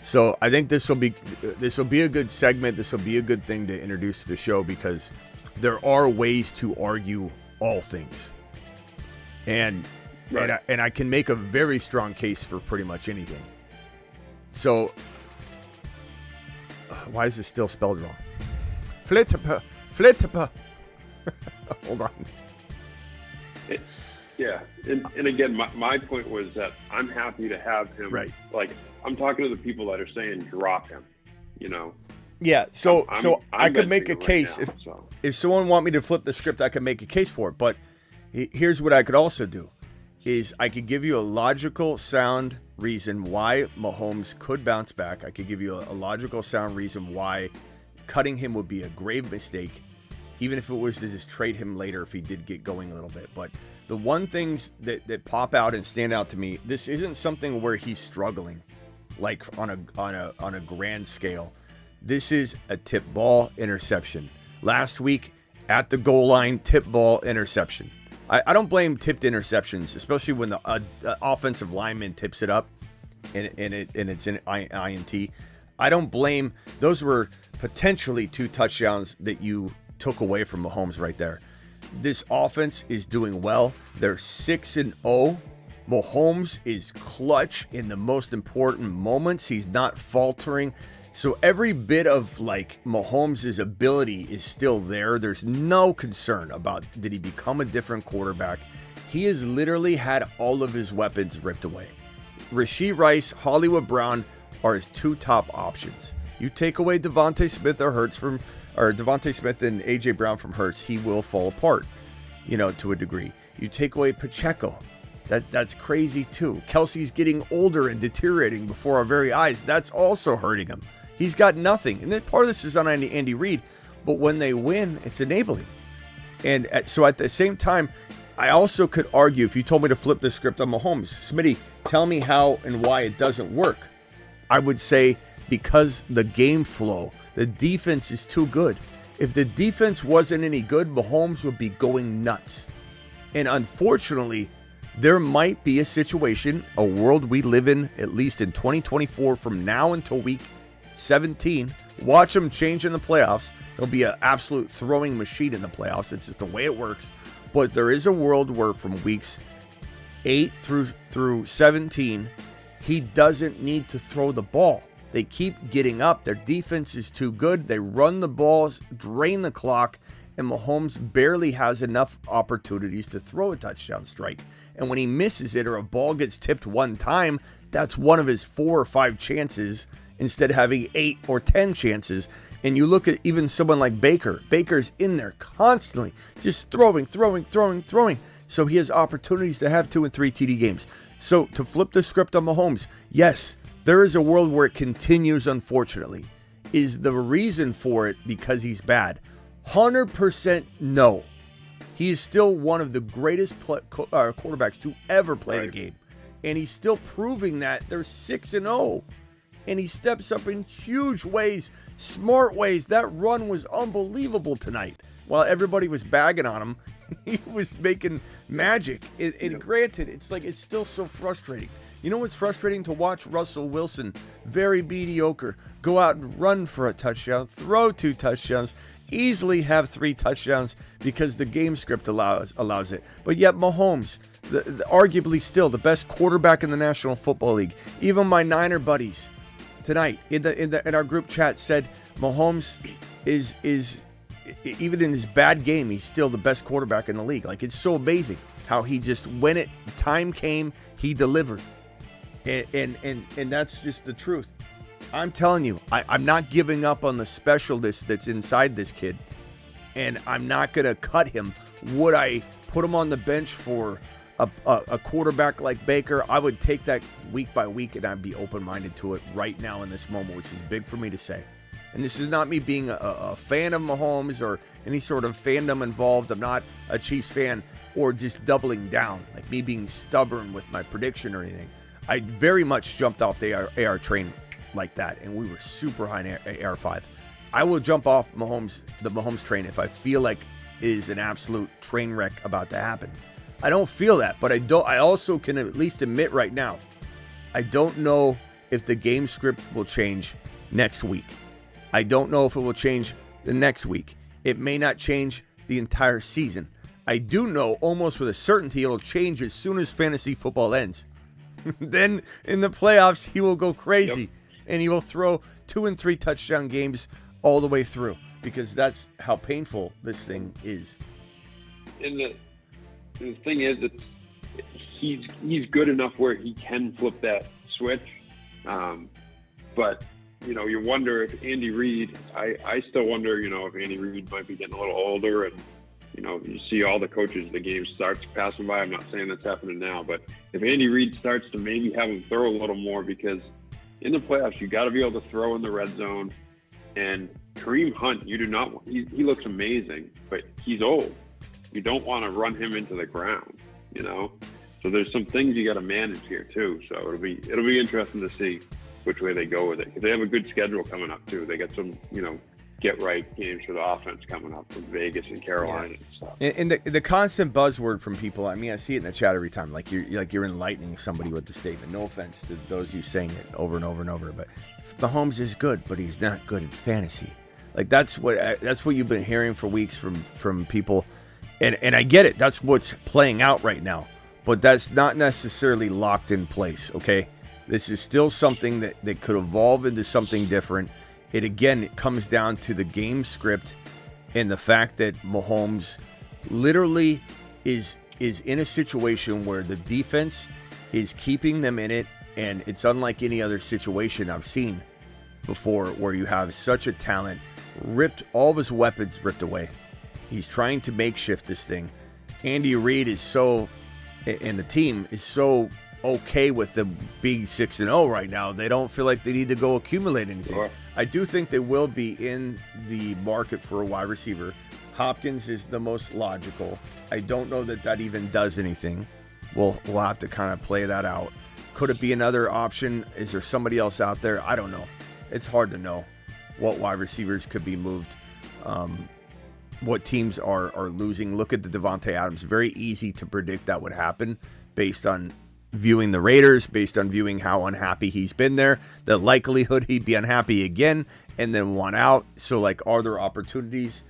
So I think this will be a good segment. This will be a good thing to introduce to the show because there are ways to argue all things, and I can make a very strong case for pretty much anything. So why is this still spelled wrong? Flittipa. Hold on. Yeah, and again, my point was that I'm happy to have him. Right. Like, I'm talking to the people that are saying drop him, you know. Yeah, so I could make a case. Right now, if someone want me to flip the script, I could make a case for it. But here's what I could also do, is I could give you a logical, sound reason why Mahomes could bounce back. I could give you a logical, sound reason why cutting him would be a grave mistake, even if it was to just trade him later if he did get going a little bit. But the one things that pop out and stand out to me, this isn't something where he's struggling, like on a grand scale. This is a tip ball interception. Last week at the goal line, tip ball interception. I don't blame tipped interceptions, especially when the offensive lineman tips it up and it's an INT. I don't blame. Those were potentially 2 touchdowns that you took away from Mahomes right there. This offense is doing well. They're 6-0. Mahomes is clutch in the most important moments. He's not faltering. So every bit of Mahomes' ability is still there. There's no concern about did he become a different quarterback. He has literally had all of his weapons ripped away. Rashee Rice, Hollywood Brown are his 2 top options. You take away Devontae Smith or Devontae Smith and AJ Brown from Hurts, he will fall apart, to a degree. You take away Pacheco. That's crazy too. Kelsey's getting older and deteriorating before our very eyes. That's also hurting him. He's got nothing. And then part of this is on Andy Reid, but when they win, it's enabling. And so at the same time, I also could argue, if you told me to flip the script on Mahomes, Smitty, tell me how and why it doesn't work. I would say because the game flow, the defense is too good. If the defense wasn't any good, Mahomes would be going nuts. And unfortunately, there might be a situation, a world we live in, at least in 2024, from now until week 17. Watch him change in the playoffs. He'll be an absolute throwing machine in the playoffs. It's just the way it works. But there is a world where from weeks 8 through 17, he doesn't need to throw the ball. They keep getting up. Their defense is too good. They run the balls, drain the clock, and Mahomes barely has enough opportunities to throw a touchdown strike. And when he misses it or a ball gets tipped one time, that's one of his 4 or 5 chances instead of having 8 or 10 chances. And you look at even someone like Baker. Baker's in there constantly, just throwing. So he has opportunities to have 2 and 3 TD games. So to flip the script on Mahomes, yes, there is a world where it continues, unfortunately. Is the reason for it because he's bad? 100% no. He is still one of the greatest quarterbacks to ever play the game. And he's still proving that. They're 6-0. and he steps up in huge ways, smart ways. That run was unbelievable tonight. While everybody was bagging on him, he was making magic. And granted, it's still so frustrating. You know what's frustrating? To watch Russell Wilson, very mediocre, go out and run for a touchdown, throw 2 touchdowns, easily have 3 touchdowns because the game script allows it. But yet Mahomes, arguably still the best quarterback in the National Football League. Even my Niner buddies tonight in our group chat said Mahomes is even in his bad game, he's still the best quarterback in the league. Like, it's so amazing how he just, when time came, he delivered. And that's just the truth. I'm telling you, I'm not giving up on the specialness that's inside this kid, and I'm not going to cut him. Would I put him on the bench for a quarterback like Baker? I would take that week by week, and I'd be open-minded to it right now in this moment, which is big for me to say. And this is not me being a fan of Mahomes or any sort of fandom involved. I'm not a Chiefs fan or just doubling down, like me being stubborn with my prediction or anything. I very much jumped off the AR train like that, and we were super high in AR5. I will jump off the Mahomes train if I feel like it is an absolute train wreck about to happen. I don't feel that, but I also can at least admit right now, I don't know if the game script will change next week. I don't know if it will change the next week. It may not change the entire season. I do know almost with a certainty it'll change as soon as fantasy football ends. Then in the playoffs, he will go crazy, and he will throw 2 and 3 touchdown games all the way through, because that's how painful this thing is. And the thing is, he's good enough where he can flip that switch, but you wonder if Andy Reid, I still wonder, if Andy Reid might be getting a little older, and, you see all the coaches, the game starts passing by. I'm not saying that's happening now, but if Andy Reid starts to maybe have him throw a little more, because in the playoffs, you got to be able to throw in the red zone. And Kareem Hunt, you do not, he looks amazing, but he's old. You don't want to run him into the ground, So there's some things you got to manage here too. So it'll be interesting to see which way they go with it, because they have a good schedule coming up too. They got some, get right games for the offense coming up from Vegas and Carolina and stuff. And the constant buzzword from people, I mean, I see it in the chat every time, like you're enlightening somebody with the statement. No offense to those of you saying it over and over and over, but Mahomes is good, but he's not good at fantasy. Like that's what you've been hearing for weeks from people, and I get it. That's what's playing out right now, but that's not necessarily locked in place. Okay, this is still something that could evolve into something different. It comes down to the game script and the fact that Mahomes literally is in a situation where the defense is keeping them in it, and it's unlike any other situation I've seen before where you have such a talent all of his weapons ripped away. He's trying to makeshift this thing. Andy Reid and the team is so okay with them being 6-0 right now. They don't feel like they need to go accumulate anything. Sure. I do think they will be in the market for a wide receiver. Hopkins is the most logical. I don't know that even does anything. We'll have to kind of play that out. Could it be another option? Is there somebody else out there? I don't know. It's hard to know what wide receivers could be moved. What teams are losing. Look at the Devontae Adams. Very easy to predict that would happen based on viewing the Raiders, based on viewing how unhappy he's been there, the likelihood he'd be unhappy again and then want out. So, are there opportunities?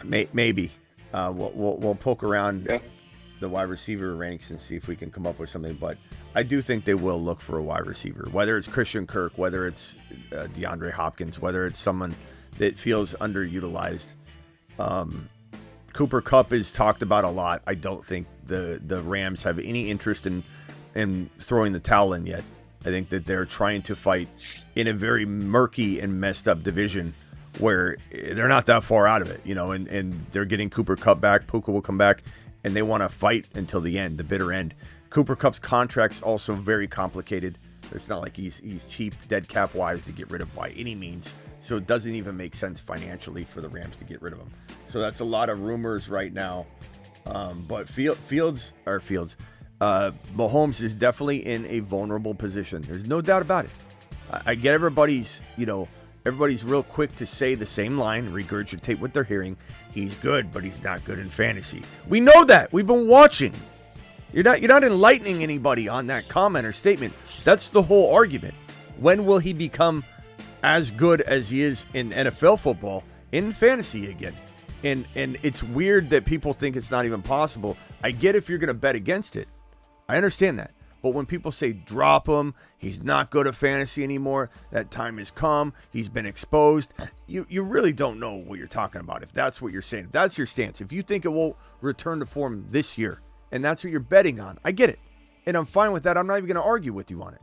Maybe. We'll poke around the wide receiver ranks and see if we can come up with something. But I do think they will look for a wide receiver, whether it's Christian Kirk, whether it's DeAndre Hopkins, whether it's someone that feels underutilized. Cooper Kupp is talked about a lot. I don't think the Rams have any interest in throwing the towel in yet. I think that they're trying to fight in a very murky and messed up division where they're not that far out of it, and they're getting Cooper Kupp back. Puka will come back, and they want to fight until the end, the bitter end. Cooper Kupp's contract's also very complicated. It's not like he's cheap, dead cap wise to get rid of by any means. So it doesn't even make sense financially for the Rams to get rid of him. So that's a lot of rumors right now. But Mahomes is definitely in a vulnerable position. There's no doubt about it. I get everybody's real quick to say the same line, regurgitate what they're hearing. He's good, but he's not good in fantasy. We know that. We've been watching. You're not enlightening anybody on that comment or statement. That's the whole argument. When will he become as good as he is in NFL football in fantasy again? And it's weird that people think it's not even possible. I get if you're going to bet against it. I understand that. But when people say drop him, he's not good at fantasy anymore, that time has come, he's been exposed, you really don't know what you're talking about if that's what you're saying. If that's your stance. If you think it will return to form this year, and that's what you're betting on, I get it. And I'm fine with that. I'm not even going to argue with you on it.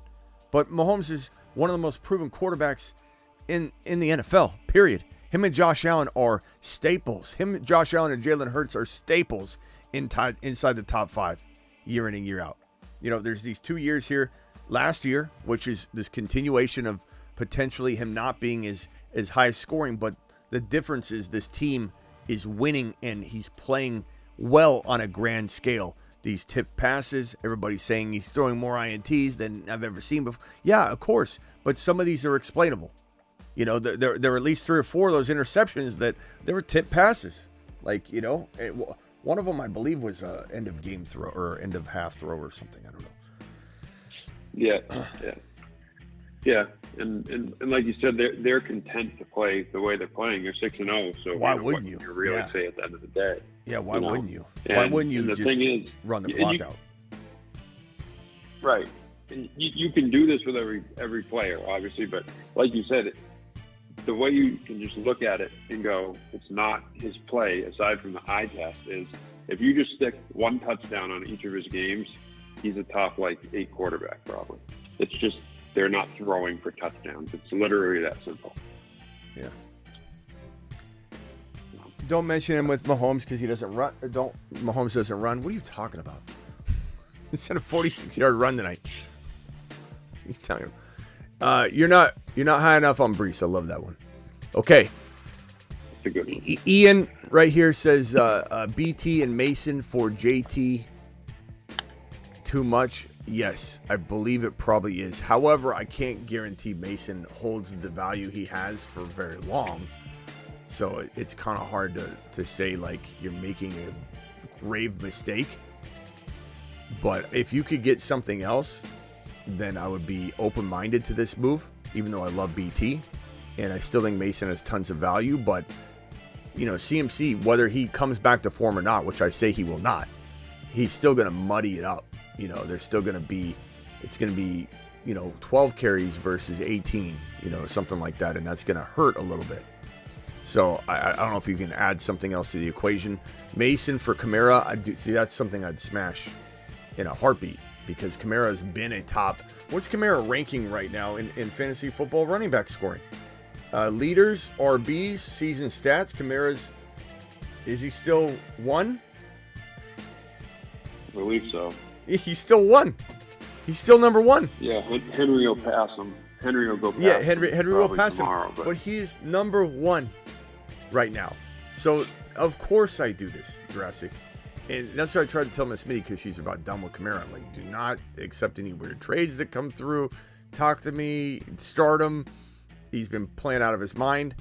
But Mahomes is one of the most proven quarterbacks in the NFL, period. Him and Josh Allen are staples. Him, Josh Allen, and Jalen Hurts are staples inside the top 5 year in and year out. There's these 2 years here, last year, which is this continuation of potentially him not being as high scoring, but the difference is this team is winning and he's playing well on a grand scale. These tip passes, everybody's saying he's throwing more INTs than I've ever seen before. Yeah, of course, but some of these are explainable. There were at least 3 or 4 of those interceptions that they were tip passes. One of them, I believe, was end of game throw or end of half throw or something. I don't know. Yeah. And like you said, they're content to play the way they're playing. They're 6-0. So why wouldn't you? You really say at the end of the day. Yeah. Why wouldn't you? Why wouldn't you just run the clock out? Right. And you can do this with every player, obviously, but like you said, the way you can just look at it and go, it's not his play, aside from the eye test, is if you just stick 1 touchdown on each of his games, he's a top 8 quarterback probably. It's just they're not throwing for touchdowns. It's literally that simple. Yeah. Don't mention him with Mahomes because he doesn't run. Mahomes doesn't run. What are you talking about? Instead of 46-yard run tonight. You tell him. You're not high enough on Brees. I love that one. Okay. That's a good one. Ian right here says BT and Mason for JT. Too much. Yes, I believe it probably is. However, I can't guarantee Mason holds the value he has for very long. So it's kind of hard to say you're making a grave mistake. But if you could get something else, then I would be open-minded to this move, even though I love BT. And I still think Mason has tons of value. But, CMC, whether he comes back to form or not, which I say he will not, he's still going to muddy it up. There's still going to be, it's going to be, 12 carries versus 18, something like that. And that's going to hurt a little bit. So I don't know if you can add something else to the equation. Mason for Kamara, that's something I'd smash in a heartbeat because Kamara has been a top. What's Kamara ranking right now in fantasy football running back scoring? Leaders, RBs, season stats. Is he still 1? I believe so. He's still 1. He's still number 1. Yeah, Henry will pass him. Henry will go past him. Henry will pass tomorrow, him. But he's number 1 right now. So, of course I do this, Jurassic. And that's what I tried to tell Miss Smitty because she's about done with Kamara. I'm like, do not accept any weird trades that come through. Talk to me. Start him. He's been playing out of his mind.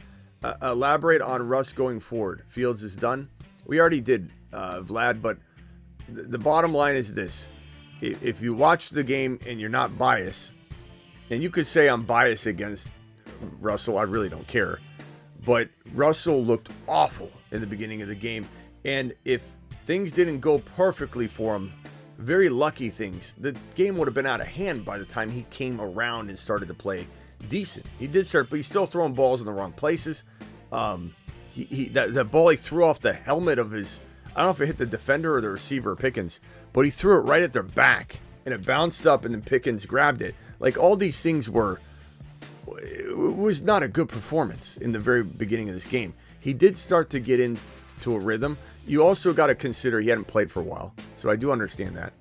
Elaborate on Russ going forward. Fields is done. We already did, Vlad, but the bottom line is this. If you watch the game and you're not biased, and you could say I'm biased against Russell, I really don't care. But Russell looked awful in the beginning of the game. And if things didn't go perfectly for him, very lucky things, the game would have been out of hand by the time he came around and started to play decent. He did start, but he's still throwing balls in the wrong places. That ball he threw off the helmet of his, I don't know if it hit the defender or the receiver, Pickens, but he threw it right at their back and it bounced up and then Pickens grabbed it. All these things it was not a good performance in the very beginning of this game. He did start to get into a rhythm. You also got to consider he hadn't played for a while, so I do understand that.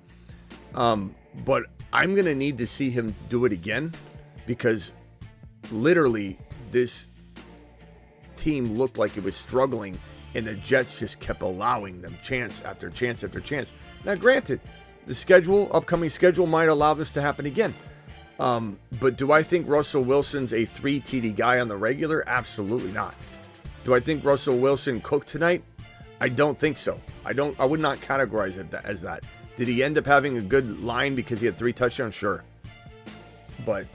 But I'm going to need to see him do it again because literally this team looked like it was struggling and the Jets just kept allowing them chance after chance after chance. Now, granted, the upcoming schedule might allow this to happen again. But do I think Russell Wilson's a 3 TD guy on the regular? Absolutely not. Do I think Russell Wilson cooked tonight? I don't think so. I would not categorize it as that. Did he end up having a good line because he had 3 touchdowns? Sure. But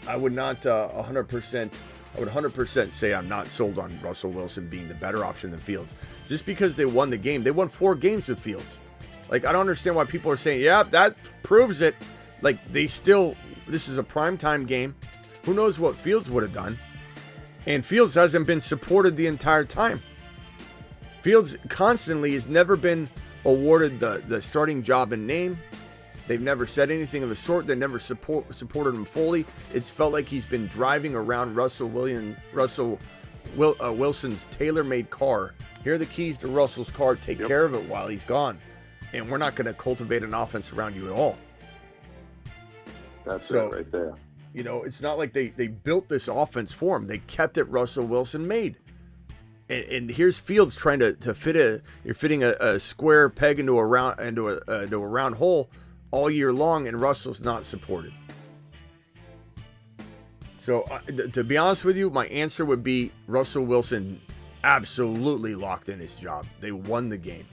I would not 100%. I would 100% say I'm not sold on Russell Wilson being the better option than Fields. Just because they won the game. They won 4 games with Fields. Like, I don't understand why people are saying, yeah, that proves it. Like, this is a primetime game. Who knows what Fields would have done? And Fields hasn't been supported the entire time. Fields constantly has never been awarded the starting job in name. They've never said anything of the sort. They never supported him fully. It's felt like he's been driving around Wilson's tailor-made car. Here are the keys to Russell's car. Take care of it while he's gone. And we're not going to cultivate an offense around you at all. That's it right there. You know, it's not like they built this offense for him. They kept it Russell Wilson made. And here's Fields trying to fit you're fitting a square peg into a round hole all year long, and Russell's not supported. So to be honest with you, my answer would be Russell Wilson absolutely locked in his job. They won the game.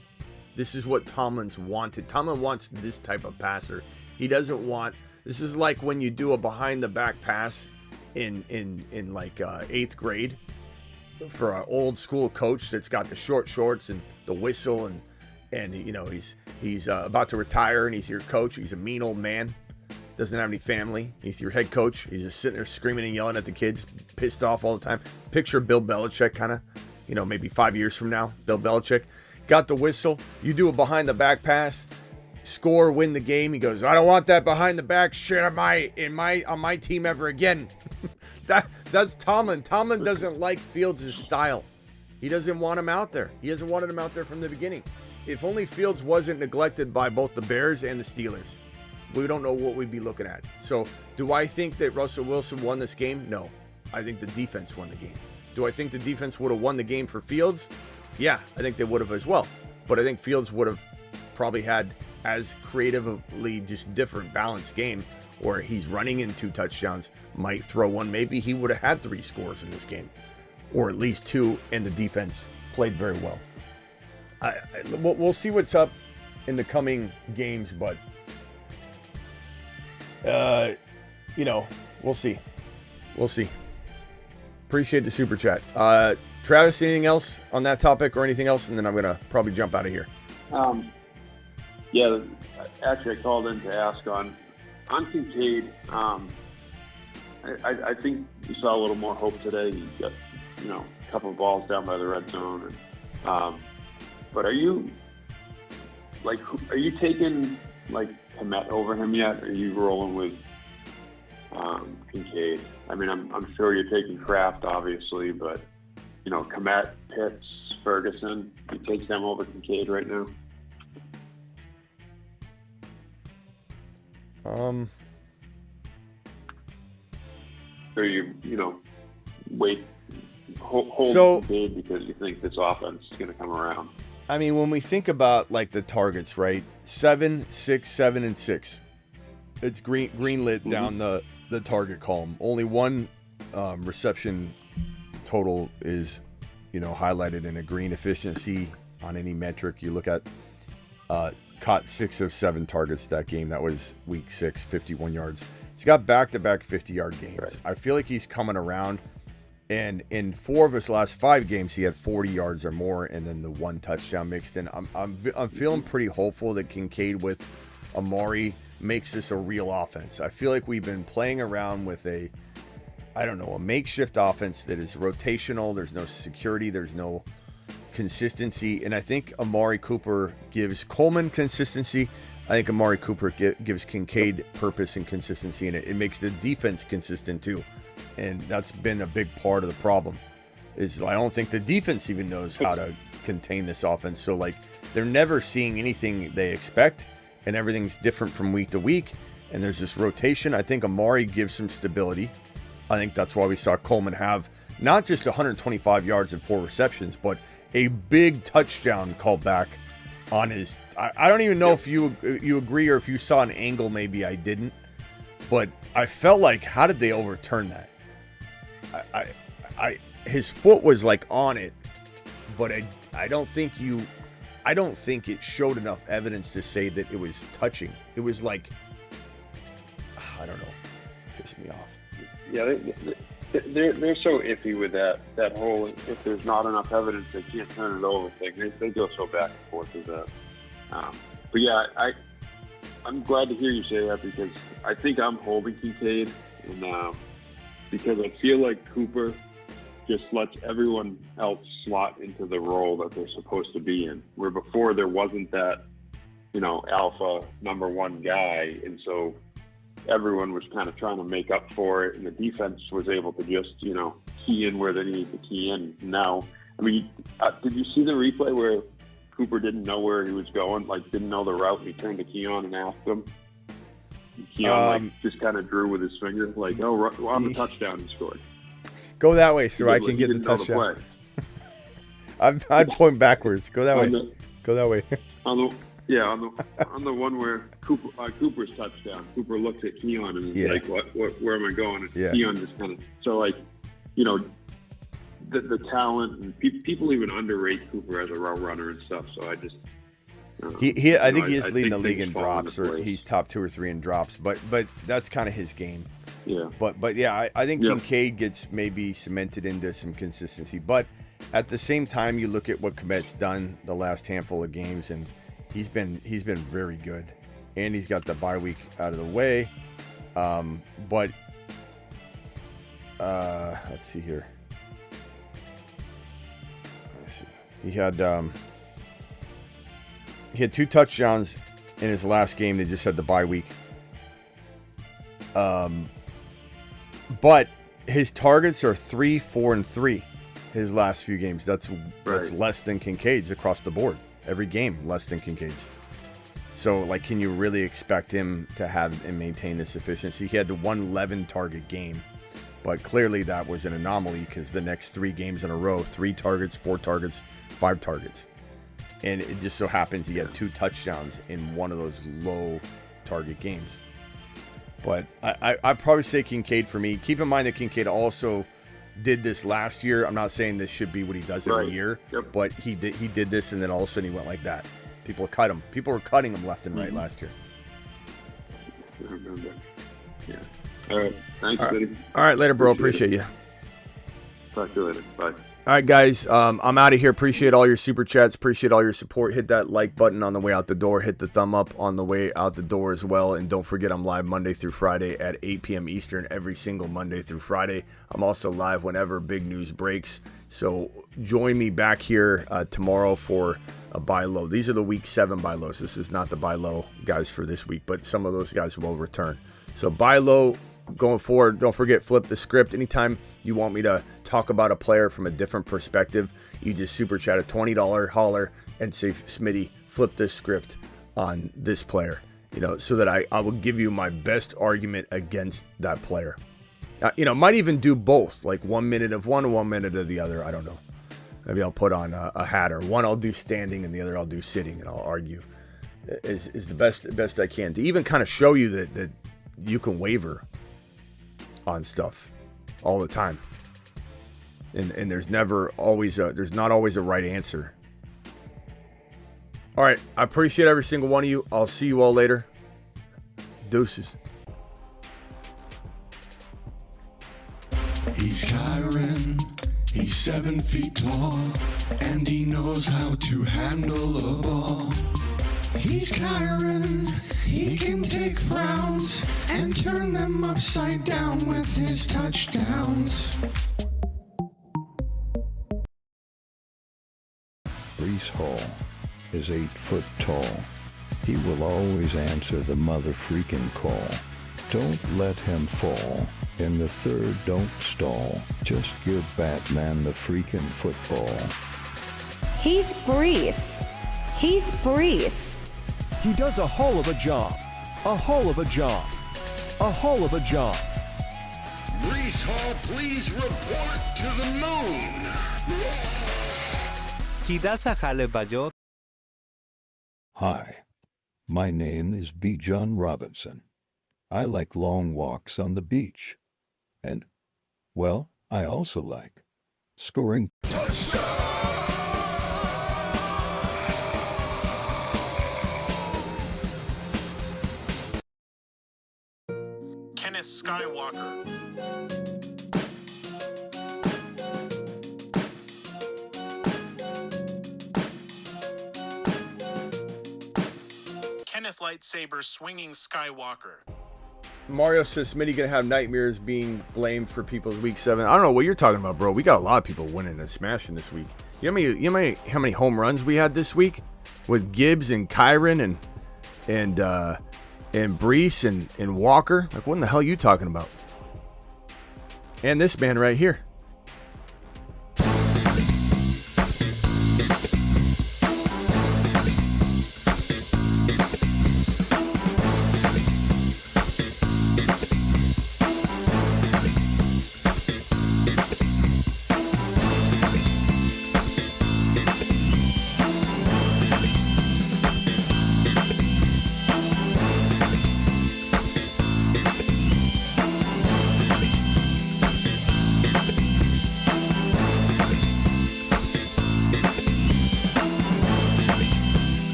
This is what Tomlin's wanted. Tomlin wants this type of passer. He doesn't want. This is like when you do a behind the back pass in like 8th grade for an old school coach that's got the short shorts and the whistle and you know he's about to retire and he's your coach. He's a mean old man. Doesn't have any family. He's your head coach. He's just sitting there screaming and yelling at the kids, pissed off all the time. Picture Bill Belichick kind of, you know, maybe 5 years from now. Bill Belichick got the whistle. You do a behind the back pass, score, win the game. He goes, I don't want that behind the back shit on my team ever again. That's Tomlin. Tomlin doesn't like Fields' style. He doesn't want him out there. He hasn't wanted him out there from the beginning. If only Fields wasn't neglected by both the Bears and the Steelers, we don't know what we'd be looking at. So do I think that Russell Wilson won this game? No. I think the defense won the game. Do I think the defense would have won the game for Fields? Yeah, I think they would have as well. But I think Fields would have probably had as creatively just different balanced game, or he's running in 2 touchdowns, might throw one. Maybe he would have had 3 scores in this game, or at least 2, and the defense played very well. We'll see what's up in the coming games, but you know, we'll see. We'll see. Appreciate the super chat. Travis, anything else on that topic or anything else? And then I'm going to probably jump out of here. Yeah, actually I called in to ask on Kincaid. I think you saw a little more hope today. He got, you know, a couple of balls down by the red zone. And, but are you taking like Komet over him yet? Or are you rolling with Kincaid? I mean, I'm sure you're taking Kraft, obviously, but you know, Komet, Pitts, Ferguson, you take them over Kincaid right now? Or you know, hold Kincaid because you think this offense is going to come around? I mean, when we think about like the targets, right? 7, 6, 7, and 6. It's green lit down the target column. Only one reception total is, you know, highlighted in a green. Efficiency on any metric you look at. Caught 6 of 7 targets that game. That was week 6, 51 yards. He's got back-to-back 50-yard games. Right. I feel like he's coming around. And in 4 of his last 5 games, he had 40 yards or more, and then the 1 touchdown mixed in. I'm feeling pretty hopeful that Kincaid with Amari makes this a real offense. I feel like we've been playing around with a makeshift offense that is rotational. There's no security. There's no consistency. And I think Amari Cooper gives Coleman consistency. I think Amari Cooper gives Kincaid purpose and consistency, and it makes the defense consistent too. And that's been a big part of the problem. Is I don't think the defense even knows how to contain this offense. So like they're never seeing anything they expect, and everything's different from week to week. And there's this rotation. I think Amari gives some stability. I think that's why we saw Coleman have not just 125 yards and 4 receptions, but a big touchdown called back on his. I don't even know if you agree or if you saw an angle. Maybe I didn't, But I felt like, how did they overturn that? His foot was like on it, but I don't think it showed enough evidence to say that it was touching. It was like, I don't know, pissed me off. Yeah, they're so iffy with that whole if there's not enough evidence they can't turn it over thing. They go so back and forth with that. But yeah, I'm glad to hear you say that because I think I'm holding Kincaid, and because I feel like Cooper just lets everyone else slot into the role that they're supposed to be in. Where before there wasn't that, alpha number one guy, and so everyone was kind of trying to make up for it, and the defense was able to just, key in where they needed to key in. Now, I mean, did you see the replay where Cooper didn't know where he was going, like didn't know the route, and he turned to Keon and asked him? Keon just kind of drew with his finger, like, "Oh, on the touchdown he scored." Go that way, so I can get the touchdown. I'd point backwards. Go that way. Go that way. On the one where Cooper's touchdown, Cooper looks at Keon and is like, "What? Where am I going?" And Keon just kind of the talent, and people even underrate Cooper as a route runner and stuff. So I just I think he is leading the league in drops, or he's top 2 or 3 in drops. But that's kind of his game. Yeah. But yeah, I think Kincaid gets maybe cemented into some consistency. But at the same time, you look at what Komet's done the last handful of games, and he's been very good, and he's got the bye week out of the way. But let's see here. He had 2 touchdowns in his last game. They just had the bye week. But his targets are 3, 4, and 3. His last few games. That's less than Kincaid's across the board. Every game less than Kincaid's. So, can you really expect him to have and maintain this efficiency? He had the 111 target game, but clearly that was an anomaly because the next 3 games in a row, 3 targets, 4 targets, 5 targets. And it just so happens he had 2 touchdowns in one of those low target games. But I'd probably say Kincaid for me. Keep in mind that Kincaid also did this last year. I'm not saying this should be what he does every year, but he did this, and then all of a sudden he went like that. People cut him. People were cutting him left and right last year. I remember. Yeah. All right. Thanks, Smitty. All right, later, bro. Appreciate you. Talk to you later. Bye. All right, guys, I'm out of here. Appreciate all your super chats. Appreciate all your support. Hit that like button on the way out the door. Hit the thumb up on the way out the door as well. And don't forget, I'm live Monday through Friday at 8 p.m. Eastern every single Monday through Friday. I'm also live whenever big news breaks. So join me back here tomorrow for a buy low. These are the week 7 buy lows. This is not the buy low guys for this week, but some of those guys will return. So buy low going forward. Don't forget, flip the script. Anytime you want me to talk about a player from a different perspective, you just super chat a $20 holler and say, Smitty, flip the script on this player, so that I will give you my best argument against that player. Might even do both, like 1 minute of one, 1 minute of the other. I don't know. Maybe I'll put on a hat, or one I'll do standing and the other I'll do sitting, and I'll argue is the best I can to even kind of show you that you can waiver on stuff all the time, and there's not always a right answer. All right, I appreciate every single one of you. I'll see you all later. Deuces. He's Kyron, he's 7 feet tall, and he knows how to handle a ball. He's Kyron, he can take frowns and turn them upside down with his touchdowns. Brees Hall is 8 foot tall. He will always answer the mother freaking call. Don't let him fall. In the third, don't stall. Just give Batman the freaking football. He's Brees. He's Brees. He does a hell of a job. A hell of a job. A hell of a job. Brees Hall, please report to the moon. He does a hell of a job. Hi, my name is B. John Robinson. I like long walks on the beach. And, well, I also like scoring. Kenneth Skywalker. Kenneth Lightsaber Swinging Skywalker. Mario says Smitty gonna have nightmares being blamed for people's week 7. I don't know what you're talking about, bro. We got a lot of people winning and smashing this week. You know how many home runs we had this week with Gibbs and Kyron and Brees and Walker? Like, what in the hell are you talking about? And this man right here.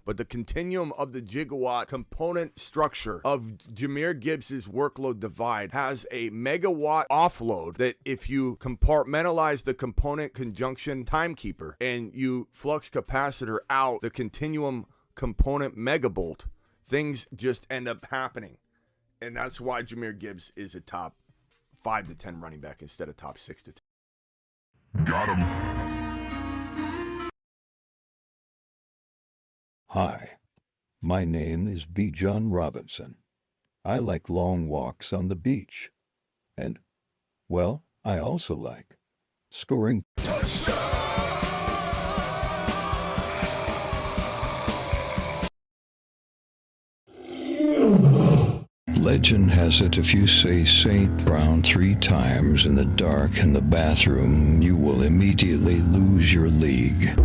But the continuum of the gigawatt component structure of Jahmyr Gibbs' workload divide has a megawatt offload that if you compartmentalize the component conjunction timekeeper and you flux capacitor out the continuum component megabolt, things just end up happening. And that's why Jahmyr Gibbs is a top 5 to 10 running back instead of top 6 to 10. Got him. Hi, my name is B. John Robinson. I like long walks on the beach. And, well, I also like scoring. Legend has it if you say St. Brown 3 times in the dark in the bathroom, you will immediately lose your league.